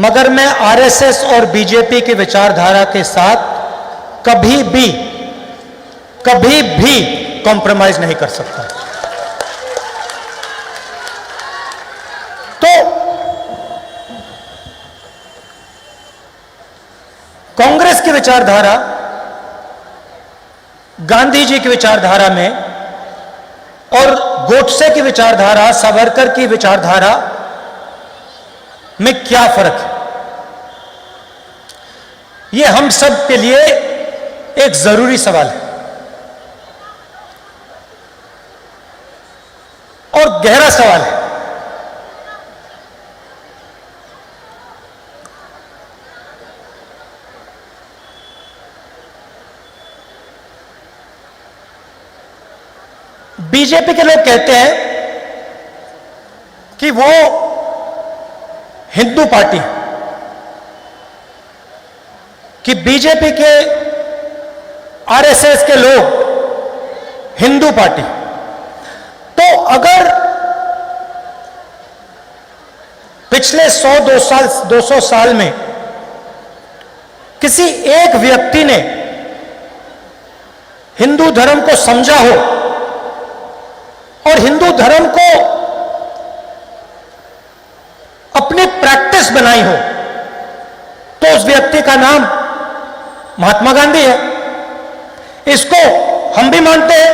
मगर मैं आरएसएस और बीजेपी की विचारधारा के साथ कभी भी कॉम्प्रोमाइज नहीं कर सकता। तो कांग्रेस की विचारधारा गांधी जी की विचारधारा में और गोडसे की विचारधारा, सावरकर की विचारधारा में क्या फर्क है, यह हम सब के लिए एक जरूरी सवाल है और गहरा सवाल है। बीजेपी के लोग कहते हैं कि वो हिंदू पार्टी है, कि बीजेपी के आरएसएस के लोग हिंदू पार्टी। तो अगर पिछले 100-200 साल में किसी एक व्यक्ति ने हिंदू धर्म को समझा हो और हिंदू धर्म को अपनी प्रैक्टिस बनाई हो, तो उस व्यक्ति का नाम महात्मा गांधी है। इसको हम भी मानते हैं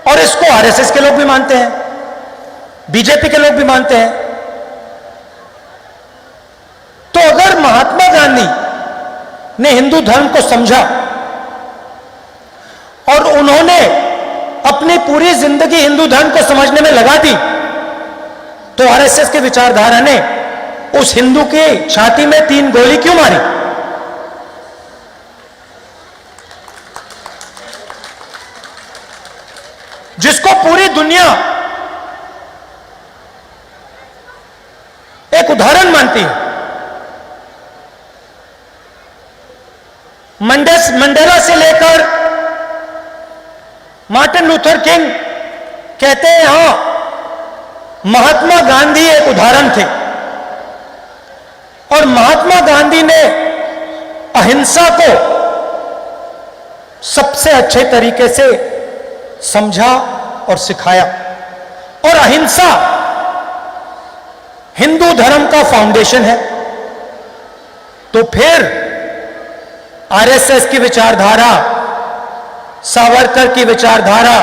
और इसको आरएसएस के लोग भी मानते हैं, बीजेपी के लोग भी मानते हैं। तो अगर महात्मा गांधी ने हिंदू धर्म को समझा और उन्होंने अपनी पूरी जिंदगी हिंदू धर्म को समझने में लगा दी, तो आरएसएस के विचारधारा ने उस हिंदू की छाती में 3 गोली क्यों मारी? जिसको पूरी दुनिया एक उदाहरण मानती है। मंडेला से लेकर मार्टिन लूथर किंग कहते हैं हां, महात्मा गांधी एक उदाहरण थे और महात्मा गांधी ने अहिंसा को सबसे अच्छे तरीके से समझा और सिखाया। और अहिंसा हिंदू धर्म का फाउंडेशन है। तो फिर आरएसएस की विचारधारा, सावरकर की विचारधारा,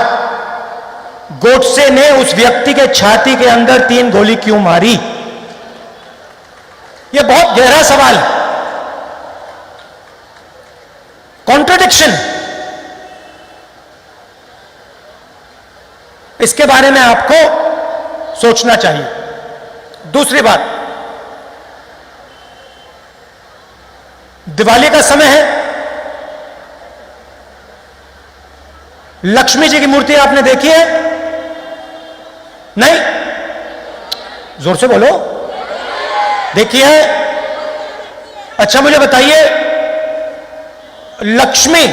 गोडसे ने उस व्यक्ति के छाती के अंदर 3 गोली क्यों मारी? यह बहुत गहरा सवाल है, कॉन्ट्रडिक्शन। इसके बारे में आपको सोचना चाहिए। दूसरी बात, दिवाली का समय है, लक्ष्मी जी की मूर्ति आपने देखी है? नहीं? जोर से बोलो। देखी है? अच्छा मुझे बताइए, लक्ष्मी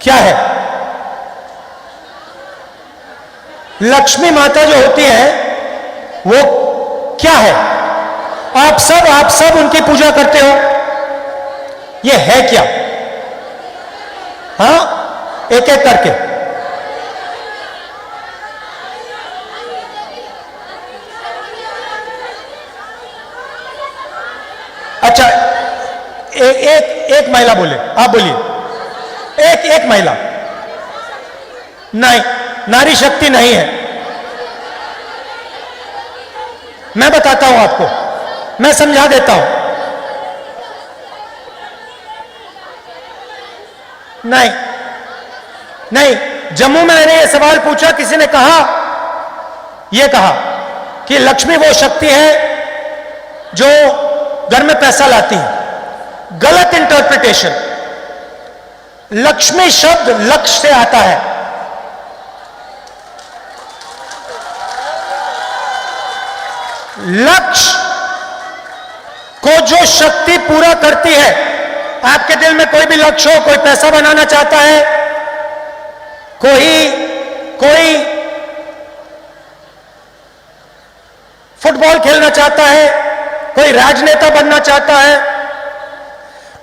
क्या है? लक्ष्मी माता जो होती है वो क्या है? आप सब उनकी पूजा करते हो, ये है क्या? हाँ, एक एक करके। अच्छा, एक महिला बोले, आप बोलिए। एक महिला। नहीं, नारी शक्ति नहीं है। मैं बताता हूं आपको, मैं समझा देता हूं। नहीं, जम्मू में मैंने यह सवाल पूछा, किसी ने यह कहा कि लक्ष्मी वो शक्ति है जो घर में पैसा लाती है। गलत इंटरप्रिटेशन। लक्ष्मी शब्द लक्ष्य से आता है। लक्ष्य को जो शक्ति पूरा करती है, आपके दिल में कोई भी लक्ष्य हो, कोई पैसा बनाना चाहता है, कोई फुटबॉल खेलना चाहता है, कोई राजनेता बनना चाहता है,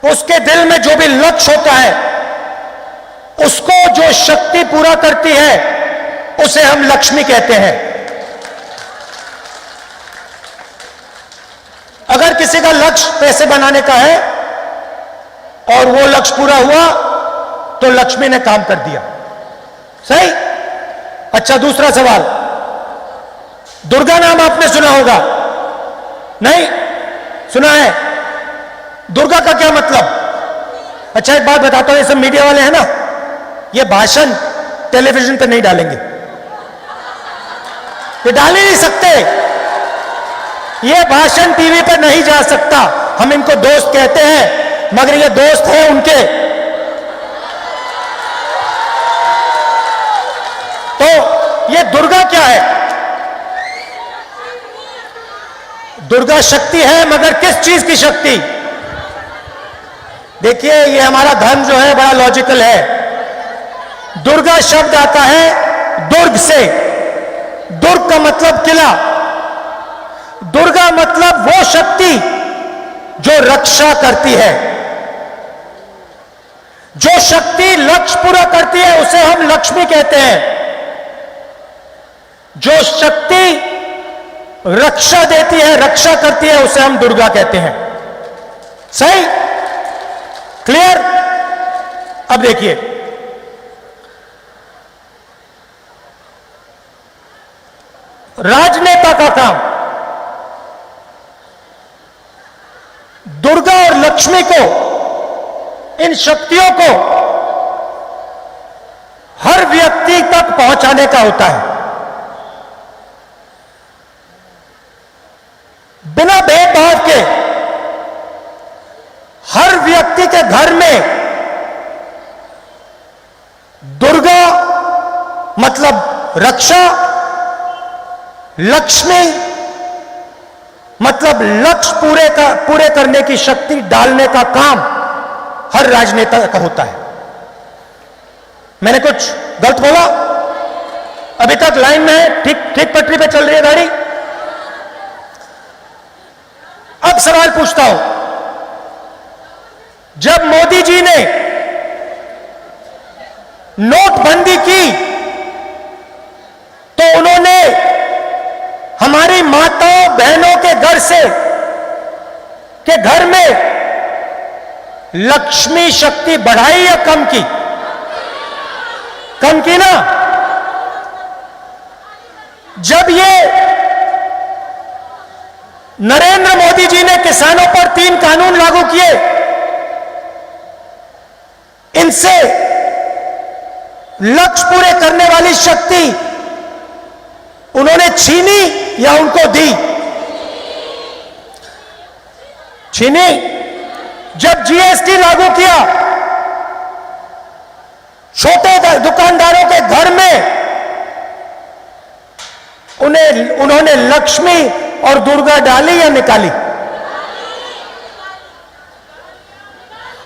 उसके दिल में जो भी लक्ष्य होता है, उसको जो शक्ति पूरा करती है, उसे हम लक्ष्मी कहते हैं। अगर किसी का लक्ष्य पैसे बनाने का है और वो लक्ष्य पूरा हुआ, तो लक्ष्मी ने काम कर दिया। सही? अच्छा, दूसरा सवाल, दुर्गा नाम आपने सुना होगा? नहीं सुना है? दुर्गा का क्या मतलब? अच्छा, एक बात बताता हूं, ये सब मीडिया वाले हैं ना, ये भाषण टेलीविजन पे नहीं डालेंगे, ये डाल ही नहीं सकते। ये भाषण टीवी पर नहीं जा सकता। हम इनको दोस्त कहते हैं, मगर ये दोस्त हैं उनके। तो ये दुर्गा क्या है? दुर्गा शक्ति है, मगर किस चीज की शक्ति? देखिए, ये हमारा धर्म जो है बड़ा लॉजिकल है। दुर्गा शब्द आता है दुर्ग से। दुर्ग का मतलब किला। दुर्गा मतलब वो शक्ति जो रक्षा करती है। जो शक्ति लक्ष्य पूरा करती है उसे हम लक्ष्मी कहते हैं। जो शक्ति रक्षा देती है, रक्षा करती है, उसे हम दुर्गा कहते हैं। सही? क्लियर? अब देखिए, राजनेता का काम दुर्गा और लक्ष्मी को, इन शक्तियों को हर व्यक्ति तक पहुंचाने का होता है। बिना भेदभाव के हर व्यक्ति के घर में दुर्गा मतलब रक्षा, लक्ष्मी मतलब लक्ष्य पूरे करने की शक्ति डालने का काम हर राजनेता का होता है। मैंने कुछ गलत बोला? अभी तक लाइन में है, ठीक पटरी पे चल रही है गाड़ी? अब सवाल पूछता हूं, जब मोदी जी ने नोटबंदी की तो उन्होंने हमारी माताओं बहनों के घर में लक्ष्मी शक्ति बढ़ाई या कम की? कम की ना? जब ये नरेंद्र मोदी जी ने किसानों पर 3 कानून लागू किए, इनसे लक्ष्य पूरे करने वाली शक्ति उन्होंने छीनी या उनको दी? छीनी। जब जीएसटी लागू किया, छोटे दुकानदारों के घर में उन्होंने लक्ष्मी और दुर्गा डाली या निकाली?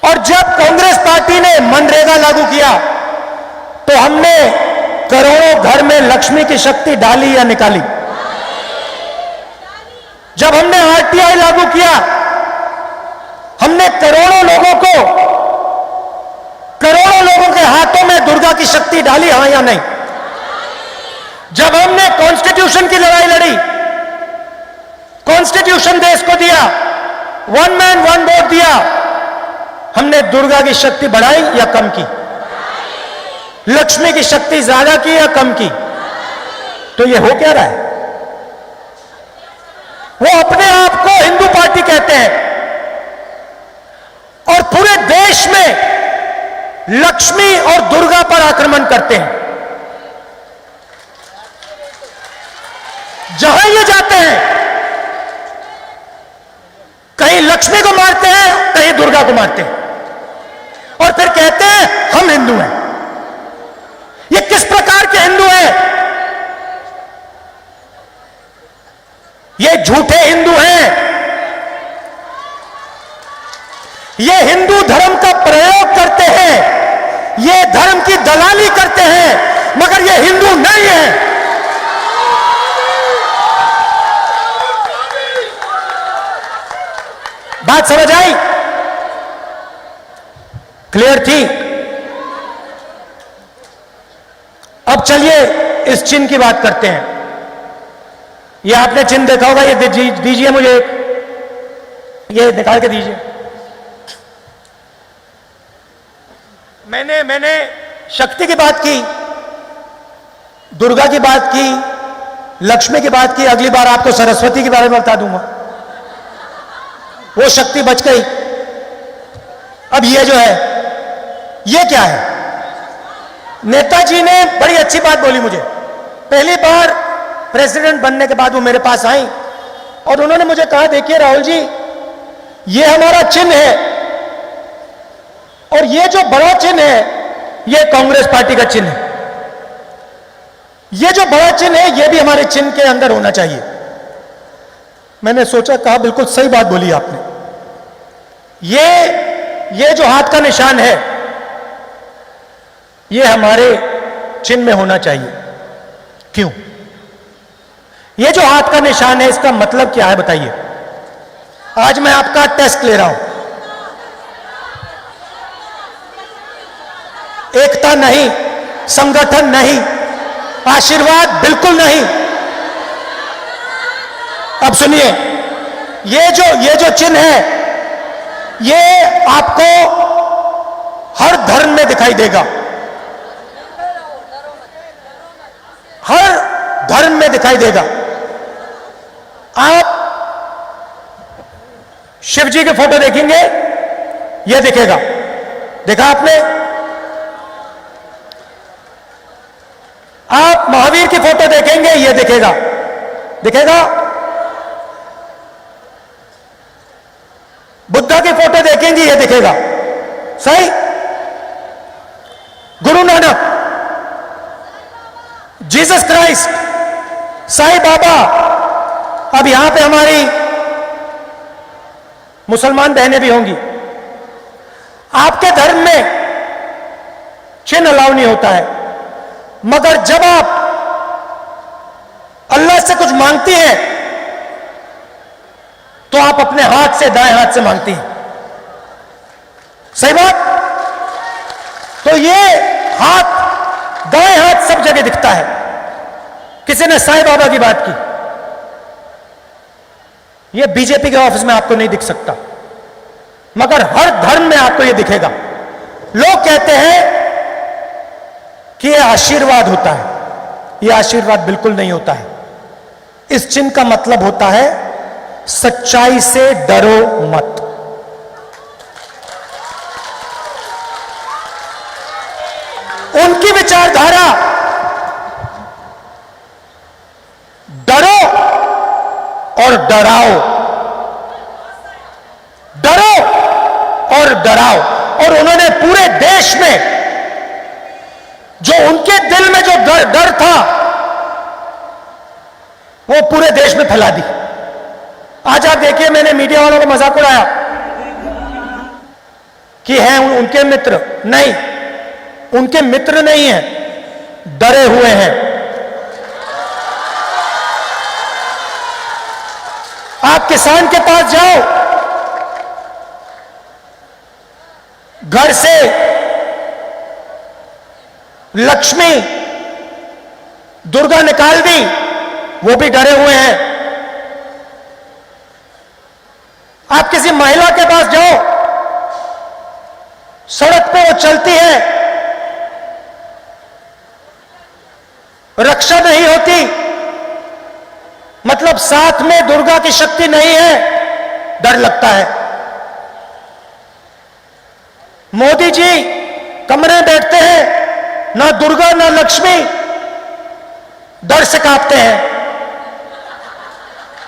और जब कांग्रेस पार्टी ने मनरेगा लागू किया तो हमने करोड़ों घर में लक्ष्मी की शक्ति डाली या निकाली? जब हमने आरटीआई लागू किया, हमने करोड़ों लोगों के हाथों में दुर्गा की शक्ति डाली, हां या नहीं? जब हमने कॉन्स्टिट्यूशन की लड़ाई लड़ी, कॉन्स्टिट्यूशन देश को दिया, 1 मैन 1 वोट दिया, हमने दुर्गा की शक्ति बढ़ाई या कम की? लक्ष्मी की शक्ति ज्यादा की या कम की? तो ये हो क्या रहा है? वो अपने आप को हिंदू पार्टी कहते हैं और पूरे देश में लक्ष्मी और दुर्गा पर आक्रमण करते हैं। जहां ये जाते हैं, कहीं लक्ष्मी को मारते हैं, कहीं दुर्गा को मारते हैं, और फिर कहते हैं हम हिंदू हैं। ये किस प्रकार के हिंदू हैं? ये झूठे हिंदू हैं। ये हिंदू धर्म का प्रयोग करते हैं, ये धर्म की दलाली करते हैं, मगर ये हिंदू नहीं है। बात समझ आई? क्लियर थी? अब चलिए इस चिन्ह की बात करते हैं। ये आपने चिन्ह देखा होगा, ये दीजिए मुझे, ये निकाल के दीजिए। मैंने शक्ति की बात की, दुर्गा की बात की, लक्ष्मी की बात की। अगली बार आपको सरस्वती के बारे में बता दूंगा, वो शक्ति बच गई। अब ये जो है, ये क्या है? नेताजी ने बड़ी अच्छी बात बोली मुझे। पहली बार प्रेसिडेंट बनने के बाद वो मेरे पास आई और उन्होंने मुझे कहा, देखिए राहुल जी, ये हमारा चिन्ह है और ये जो बड़ा चिन्ह है, ये कांग्रेस पार्टी का चिन्ह है। ये जो बड़ा चिन्ह है ये भी हमारे चिन्ह के अंदर होना चाहिए। मैंने सोचा, कहा बिल्कुल सही बात बोली आपने। ये जो हाथ का निशान है ये हमारे चिन्ह में होना चाहिए। क्यों? ये जो हाथ का निशान है इसका मतलब क्या है बताइए? आज मैं आपका टेस्ट ले रहा हूं। एकता नहीं, संगठन नहीं, आशीर्वाद बिल्कुल नहीं। अब सुनिए, ये जो चिन्ह है ये आपको हर धर्म में दिखाई देगा, हर धर्म में दिखाई देगा। आप शिव जी के फोटो देखेंगे यह दिखेगा, देखा आपने? आप महावीर की फोटो देखेंगे यह दिखेगा, दिखेगा? बुद्धा की फोटो देखेंगे यह दिखेगा, सही? Guru Nanak, Jesus Christ, Sai Baba. अब यहां पे हमारी मुसलमान बहनें भी होंगी। आपके धर्म में चिन्ह अलाउ नहीं होता है, मगर जब आप अल्लाह से कुछ मांगती हैं तो आप अपने हाथ से, दाएं हाथ से मांगती हैं, सही बात? तो ये हाथ, दाएं हाथ सब जगह दिखता है। किसी ने साईं बाबा की बात की, ये बीजेपी के ऑफिस में आपको नहीं दिख सकता, मगर हर धर्म में आपको ये दिखेगा। लोग कहते हैं कि ये आशीर्वाद होता है, ये आशीर्वाद बिल्कुल नहीं होता है। इस चिन्ह का मतलब होता है सच्चाई से डरो मत। उनकी विचारधारा डरो और डराओ, डरो और डराओ। और उन्होंने पूरे देश में जो उनके दिल में जो डर था वो पूरे देश में फैला दी। आज आप देखिए, मैंने मीडिया वालों को मजाक उड़ाया कि हैं उनके मित्र, नहीं, उनके मित्र नहीं हैं, डरे हुए हैं। आप किसान के पास जाओ, घर से लक्ष्मी, दुर्गा निकाल दी, वो भी डरे हुए हैं। आप किसी महिला के पास जाओ, सड़क पे वो चलती है, रक्षा नहीं होती, मतलब साथ में दुर्गा की शक्ति नहीं है, डर लगता है। मोदी जी कमरे में बैठते हैं, ना दुर्गा ना लक्ष्मी, डर से कांपते हैं।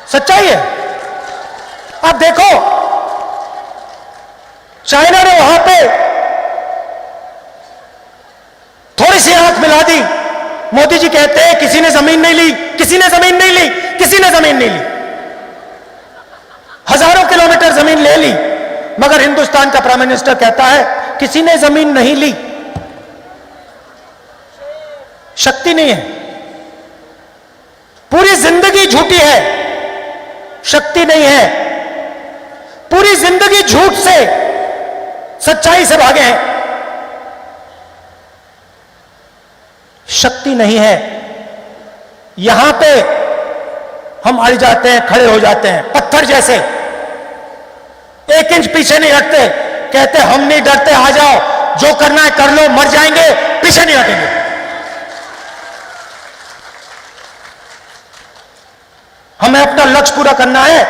सच्चाई है। आप देखो, चाइना ने वहां पे थोड़ी सी आंख मिला दी, मोदी जी कहते हैं किसी ने जमीन नहीं ली, किसी ने जमीन नहीं ली, किसी ने जमीन नहीं ली। हजारों किलोमीटर जमीन ले ली, मगर हिंदुस्तान का प्राइम मिनिस्टर कहता है किसी ने जमीन नहीं ली। शक्ति नहीं है, पूरी जिंदगी झूठी है, शक्ति नहीं है, पूरी जिंदगी झूठ से, सच्चाई से भागे हैं, शक्ति नहीं है। यहां पे हम अड़ जाते हैं, खड़े हो जाते हैं, पत्थर जैसे, 1 इंच पीछे नहीं हटते, कहते हम नहीं डरते, आ जाओ, जो करना है कर लो, मर जाएंगे, पीछे नहीं हटेंगे। हमें अपना लक्ष्य पूरा करना है,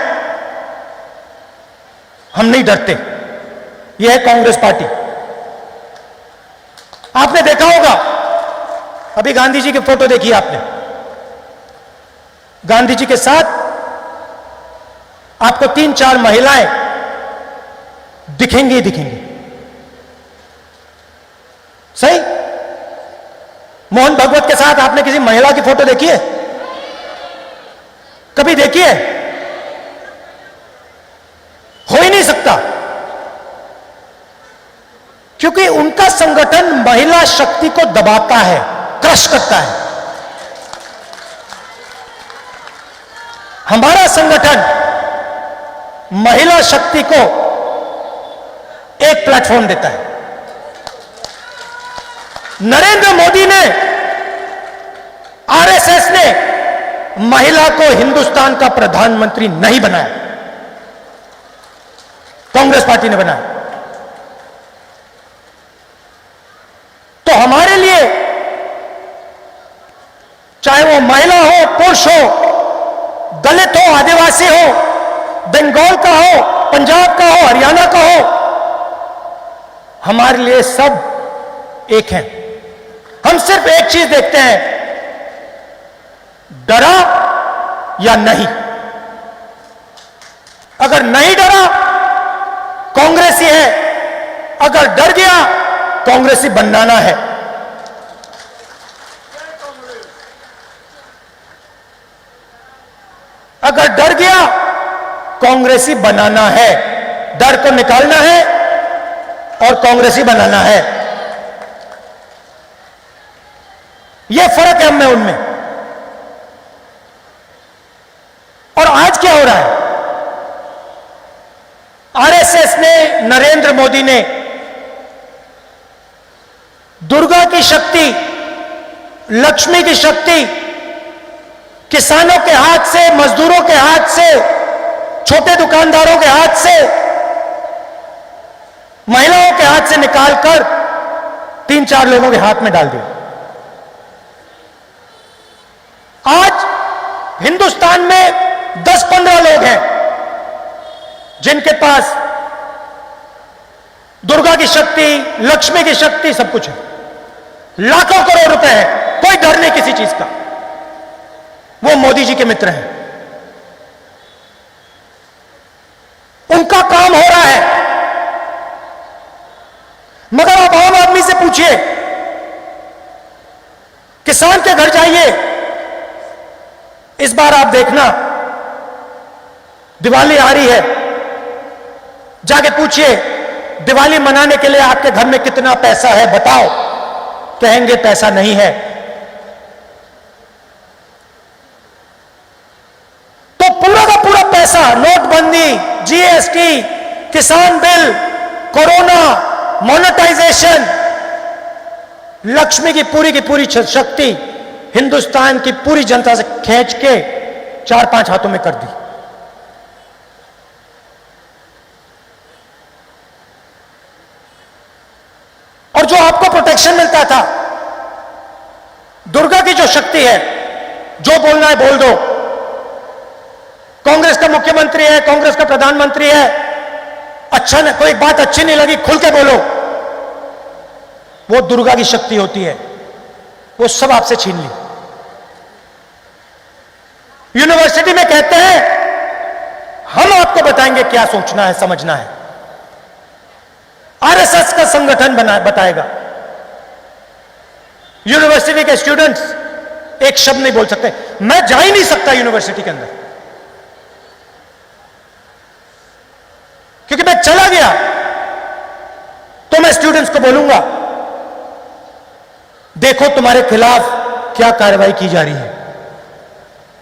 हम नहीं डरते। यह है कांग्रेस पार्टी। आपने देखा होगा, अभी गांधी जी की फोटो देखी आपने, गांधी जी के साथ आपको 3-4 महिलाएं दिखेंगी ही दिखेंगी, सही? मोहन भगवत के साथ आपने किसी महिला की फोटो देखी है? कभी देखी है? हो ही नहीं सकता, क्योंकि उनका संगठन महिला शक्ति को दबाता है, क्रश करता है। हमारा संगठन महिला शक्ति को एक प्लेटफॉर्म देता है। नरेंद्र मोदी ने, आरएसएस ने महिला को हिंदुस्तान का प्रधानमंत्री नहीं बनाया, कांग्रेस पार्टी ने बनाया। तो हमारे लिए चाहे वो महिला हो, पुरुष हो, दलित हो, आदिवासी हो, बंगाल का हो, पंजाब का हो, हरियाणा का हो, हमारे लिए सब एक हैं। हम सिर्फ एक चीज देखते हैं, डरा या नहीं। अगर नहीं डरा, कांग्रेसी है। अगर डर गया, कांग्रेसी बनाना है। अगर डर गया, कांग्रेसी बनाना है। डर को निकालना है और कांग्रेसी बनाना है। यह फर्क है हम में उनमें। और आज क्या हो रहा है? आरएसएस ने, नरेंद्र मोदी ने दुर्गा की शक्ति, लक्ष्मी की शक्ति किसानों के हाथ से, मजदूरों के हाथ से, छोटे दुकानदारों के हाथ से, महिलाओं के हाथ से निकालकर 3-4 लोगों के हाथ में डाल दिया। आज हिंदुस्तान में 10-15 लोग हैं जिनके पास दुर्गा की शक्ति, लक्ष्मी की शक्ति, सब कुछ है। लाखों करोड़ रुपए है, कोई डर नहीं किसी चीज का। वो मोदी जी के मित्र हैं। उनका काम हो रहा है। मगर आप आम आदमी से पूछिए, किसान के घर जाइए, इस बार आप देखना दिवाली आ रही है, जाके पूछिए दिवाली मनाने के लिए आपके घर में कितना पैसा है, बताओ। कहेंगे पैसा नहीं है। तो पूरा का पूरा पैसा, नोटबंदी, जीएसटी, किसान बिल, कोरोना, मोनेटाइजेशन, लक्ष्मी की पूरी शक्ति हिंदुस्तान की पूरी जनता से खींच के 4-5 हाथों में कर दी। और जो आपको प्रोटेक्शन मिलता था, दुर्गा की जो शक्ति है, जो बोलना है बोल दो। कांग्रेस का मुख्यमंत्री है, कांग्रेस का प्रधानमंत्री है, अच्छा नहीं, कोई बात अच्छी नहीं लगी, खुल के बोलो। वो दुर्गा की शक्ति होती है, वो सब आपसे छीन ली। यूनिवर्सिटी में कहते हैं हम आपको बताएंगे क्या सोचना है, समझना है। आरएसएस का संगठन बताएगा। यूनिवर्सिटी के स्टूडेंट्स एक शब्द नहीं बोल सकते। मैं जा ही नहीं सकता यूनिवर्सिटी के अंदर, क्योंकि मैं चला गया तो मैं स्टूडेंट्स को बोलूंगा, देखो तुम्हारे खिलाफ क्या कार्रवाई की जा रही है,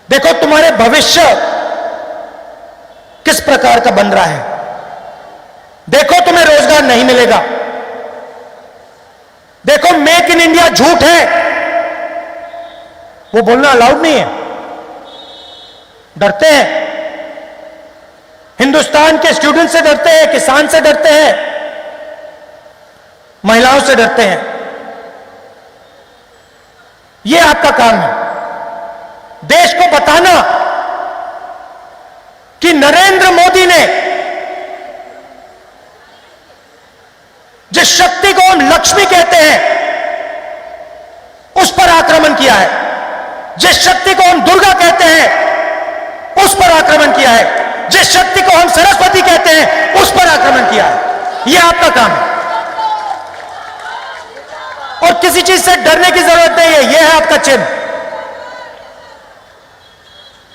देखो तुम्हारे भविष्य किस प्रकार का बन रहा है, देखो तुम्हें रोजगार नहीं मिलेगा, देखो मेक इन इंडिया झूठ है। वो बोलना अलाउड नहीं है, डरते हैं। हिंदुस्तान के स्टूडेंट से डरते हैं, किसान से डरते हैं, महिलाओं से डरते हैं। यह आपका काम है, देश को बताना कि नरेंद्र मोदी ने जिस शक्ति को हम लक्ष्मी कहते हैं उस पर आक्रमण किया है, जिस शक्ति को हम दुर्गा कहते हैं उस पर आक्रमण किया है, जिस शक्ति को हम सरस्वती कहते हैं उस पर आक्रमण किया है। यह आपका काम है। और किसी चीज से डरने की जरूरत नहीं है। यह है आपका चिन्ह।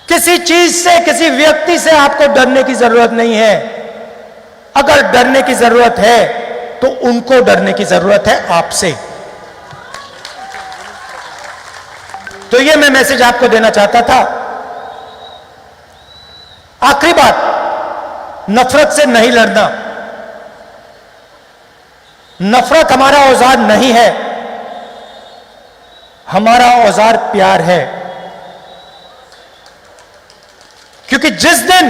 किसी चीज से, किसी व्यक्ति से आपको डरने की जरूरत नहीं है। अगर डरने की जरूरत है तो उनको डरने की जरूरत है, आपसे। तो यह मैं मैसेज आपको देना चाहता था। आखिरी बात, नफरत से नहीं लड़ना। नफरत हमारा औजार नहीं है, हमारा औजार प्यार है। क्योंकि जिस दिन,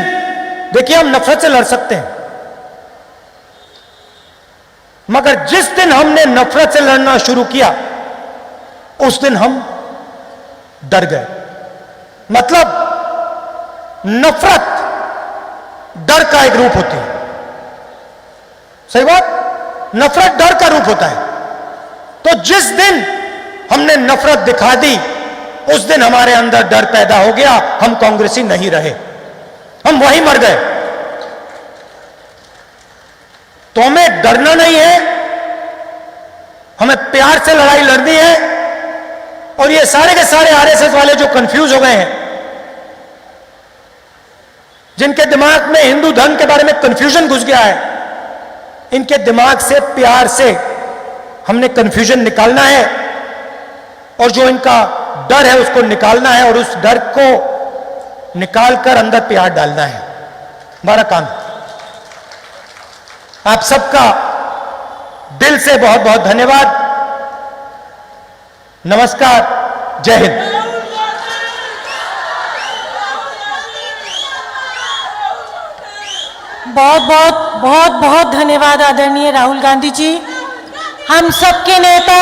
देखिए, हम नफरत से लड़ सकते हैं, मगर जिस दिन हमने नफरत से लड़ना शुरू किया, उस दिन हम डर गए। मतलब नफरत डर का एक रूप होती है। सही बात? नफरत डर का रूप होता है। तो जिस दिन हमने नफरत दिखा दी, उस दिन हमारे अंदर डर पैदा हो गया। हम कांग्रेसी नहीं रहे, हम वहीं मर गए। तो हमें डरना नहीं है, हमें प्यार से लड़ाई लड़नी है। और ये सारे के सारे आरएसएस वाले जो कंफ्यूज हो गए हैं, जिनके दिमाग में हिंदू धर्म के बारे में कंफ्यूजन घुस गया है, इनके दिमाग से प्यार से हमने कंफ्यूजन निकालना है। और जो इनका डर है उसको निकालना है, और उस डर को निकालकर अंदर प्यार डालना है। हमारा काम। आप सबका दिल से बहुत बहुत धन्यवाद। नमस्कार, जय हिंद। बहुत बहुत बहुत बहुत धन्यवाद आदरणीय राहुल गांधी जी, हम सबके नेता,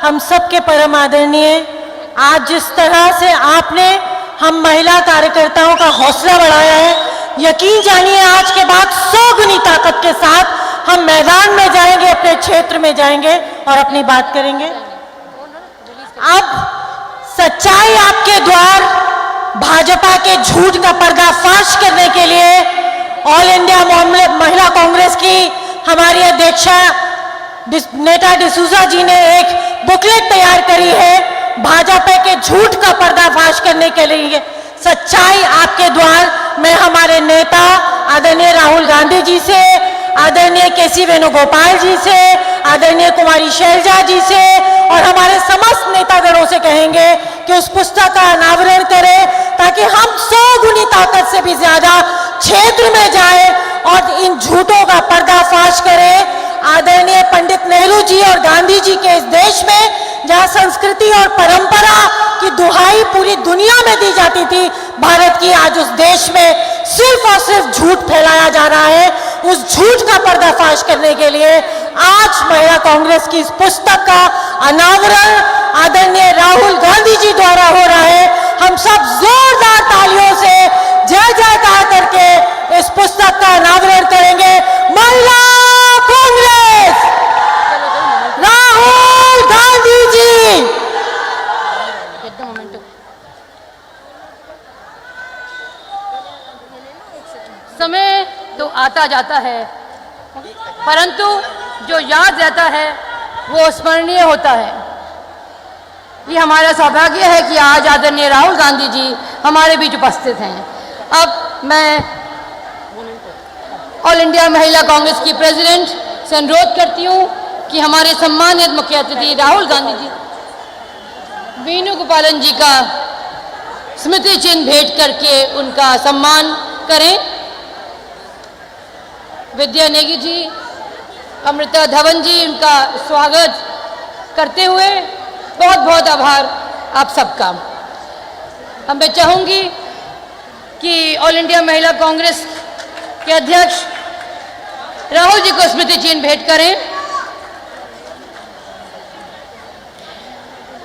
हम सबके परम आदरणीय। आज जिस तरह से आपने हम महिला कार्यकर्ताओं का हौसला बढ़ाया है, यकीन जानिए आज के बाद 100 गुनी ताकत के साथ हम मैदान में जाएंगे, अपने क्षेत्र में जाएंगे और अपनी बात करेंगे। अब सच्चाई आपके द्वार, भाजपा के झूठ का पर्दाफाश करने के लिए ऑल इंडिया महिला कांग्रेस की हमारी अध्यक्षा नेता डिसूजा जी ने एक बुकलेट तैयार करी है भाजपा के झूठ का पर्दाफाश करने के लिए। सच्चाई आपके द्वार में हमारे नेता आदरणीय राहुल गांधी जी से, आदरणीय केसी वेणुगोपाल जी से, आदरणीय कुमारी शैलजा जी से और हमारे समस्त नेतागणों से कहेंगे कि उस पुस्तक का अनावरण करें, ताकि हम 100 गुनी ताकत से भी ज्यादा क्षेत्र में जाए और इन झूठों का पर्दाफाश करें। आदरणीय पंडित नेहरू जी और गांधी जी के इस देश में, जहां संस्कृति और परंपरा की दुहाई पूरी दुनिया में दी जाती थी भारत की, आज उस देश में सिर्फ और सिर्फ झूठ फैलाया जा रहा है। उस झूठ का पर्दाफाश करने के लिए आज महिला कांग्रेस की इस पुस्तक का अनावरण आदरणीय राहुल गांधी जी द्वारा हो रहा है। हम सब जोरदार तालियों से जय जयकार करके इस पुस्तक का अनावरण करेंगे। महिला कांग्रेस, राहुल गांधी जी। समय तो आता जाता है, परंतु जो याद रहता है वो स्मरणीय होता है। ये हमारा सौभाग्य है कि आज आदरणीय राहुल गांधी जी हमारे बीच उपस्थित हैं। अब मैं ऑल इंडिया महिला कांग्रेस की प्रेसिडेंट से अनुरोध करती हूँ कि हमारे सम्मानित मुख्य अतिथि राहुल गांधी जी वेणुगोपालन जी का स्मृति चिन्ह भेंट करके उनका सम्मान करें। विद्या नेगी जी, अमृता धवन जी, उनका स्वागत करते हुए बहुत बहुत आभार आप सबका। अब मैं चाहूँगी कि ऑल इंडिया महिला कांग्रेस के अध्यक्ष राहुल जी को स्मृति चिन्ह भेंट करें।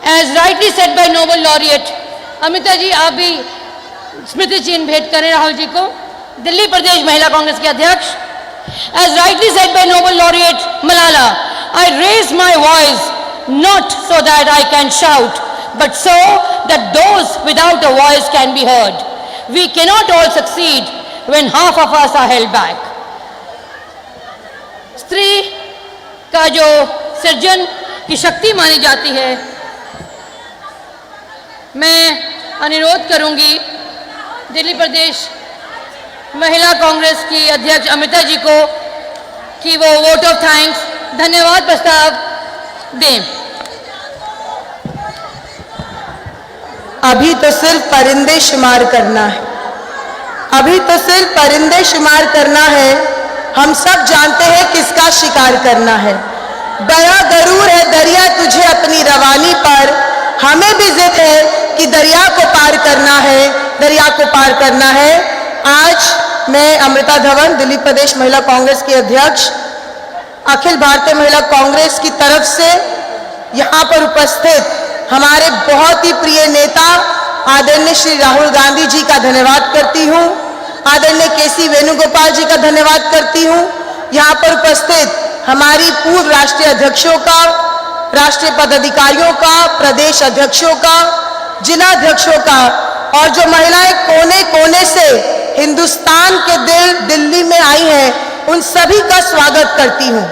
As rightly said by Nobel laureate, Amita ji आप भी स्मृति चिन्ह भेंट करें राहुल जी को। दिल्ली प्रदेश महिला कांग्रेस के अध्यक्ष, as rightly said by Nobel laureate Malala, I raise my voice not so that I can shout, but so that those without a voice can be heard. We cannot all succeed when half of us are held back. स्त्री का जो सृजन की शक्ति मानी जाती है। मैं अनुरोध करूंगी दिल्ली प्रदेश महिला कांग्रेस की अध्यक्ष अमिता जी को कि वो वोट ऑफ थैंक्स धन्यवाद प्रस्ताव दें। अभी तो सिर्फ परिंदे शुमार करना है, अभी तो सिर्फ परिंदे शुमार करना है। हम सब जानते हैं किसका शिकार करना है। बड़ा गरूर है दरिया तुझे अपनी रवानी पर, हमें भी जिद है कि दरिया को पार करना है, दरिया को पार करना है। आज मैं अमृता धवन, दिल्ली प्रदेश महिला कांग्रेस की अध्यक्ष, अखिल भारतीय महिला कांग्रेस की तरफ से यहाँ पर उपस्थित हमारे बहुत ही प्रिय नेता आदरणीय श्री राहुल गांधी जी का धन्यवाद करती हूँ, आदरणीय केसी वेणुगोपाल जी का धन्यवाद करती हूँ। यहाँ पर उपस्थित हमारी पूर्व राष्ट्रीय अध्यक्षों का, राष्ट्रीय पदाधिकारियों का, प्रदेश अध्यक्षों का, जिला अध्यक्षों का, और जो महिलाएं कोने कोने से हिंदुस्तान के दिल्ली में आई हैं, उन सभी का स्वागत करती हूँ।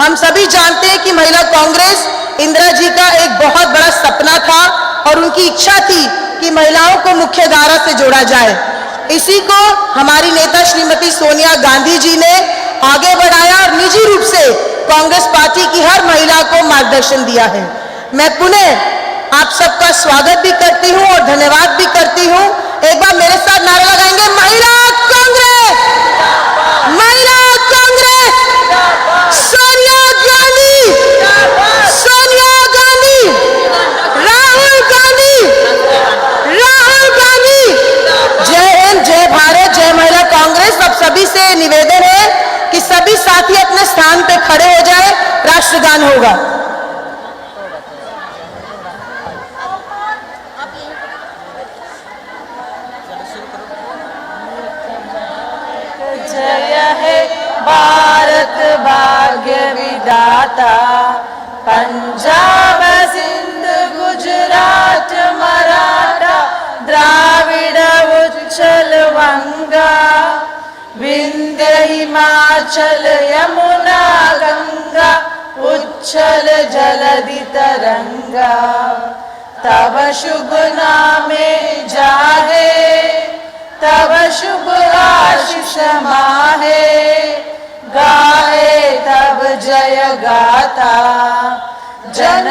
हम सभी जानते हैं कि महिला कांग्रेस इंदिरा जी का एक बहुत बड़ा सपना था और उनकी इच्छा थी कि महिलाओं को मुख्य धारा से जोड़ा जाए। इसी को हमारी नेता श्रीमती सोनिया गांधी जी ने आगे बढ़ाया और निजी रूप से कांग्रेस पार्टी की हर महिला को मार्गदर्शन दिया है। मैं पुनः आप सबका स्वागत भी करती हूं और धन्यवाद भी करती हूं। एक बार मेरे साथ नारा लगाएंगे, महिला कांग्रेस, महिला कांग्रेस, सोनिया गांधी, सोनिया गांधी, राहुल गांधी, राहुल गांधी। जय हिंद, जय भारत, जय महिला कांग्रेस। अब सभी से निवेदन है कि सभी साथी अपने स्थान पे खड़े हो जाए, राष्ट्रगान होगा। जय है भारत भाग्य विधाता, पंजाब सिंध गुजरात मराठा द्राविड़ उच्चल वंगा, विंध्य हिमाचल यमुना गंगा, उच्छल जलधि तरंगा। तब शुभ नामे जागे, तब शुभ आशीष माहे, गाए तब जय गाता, जन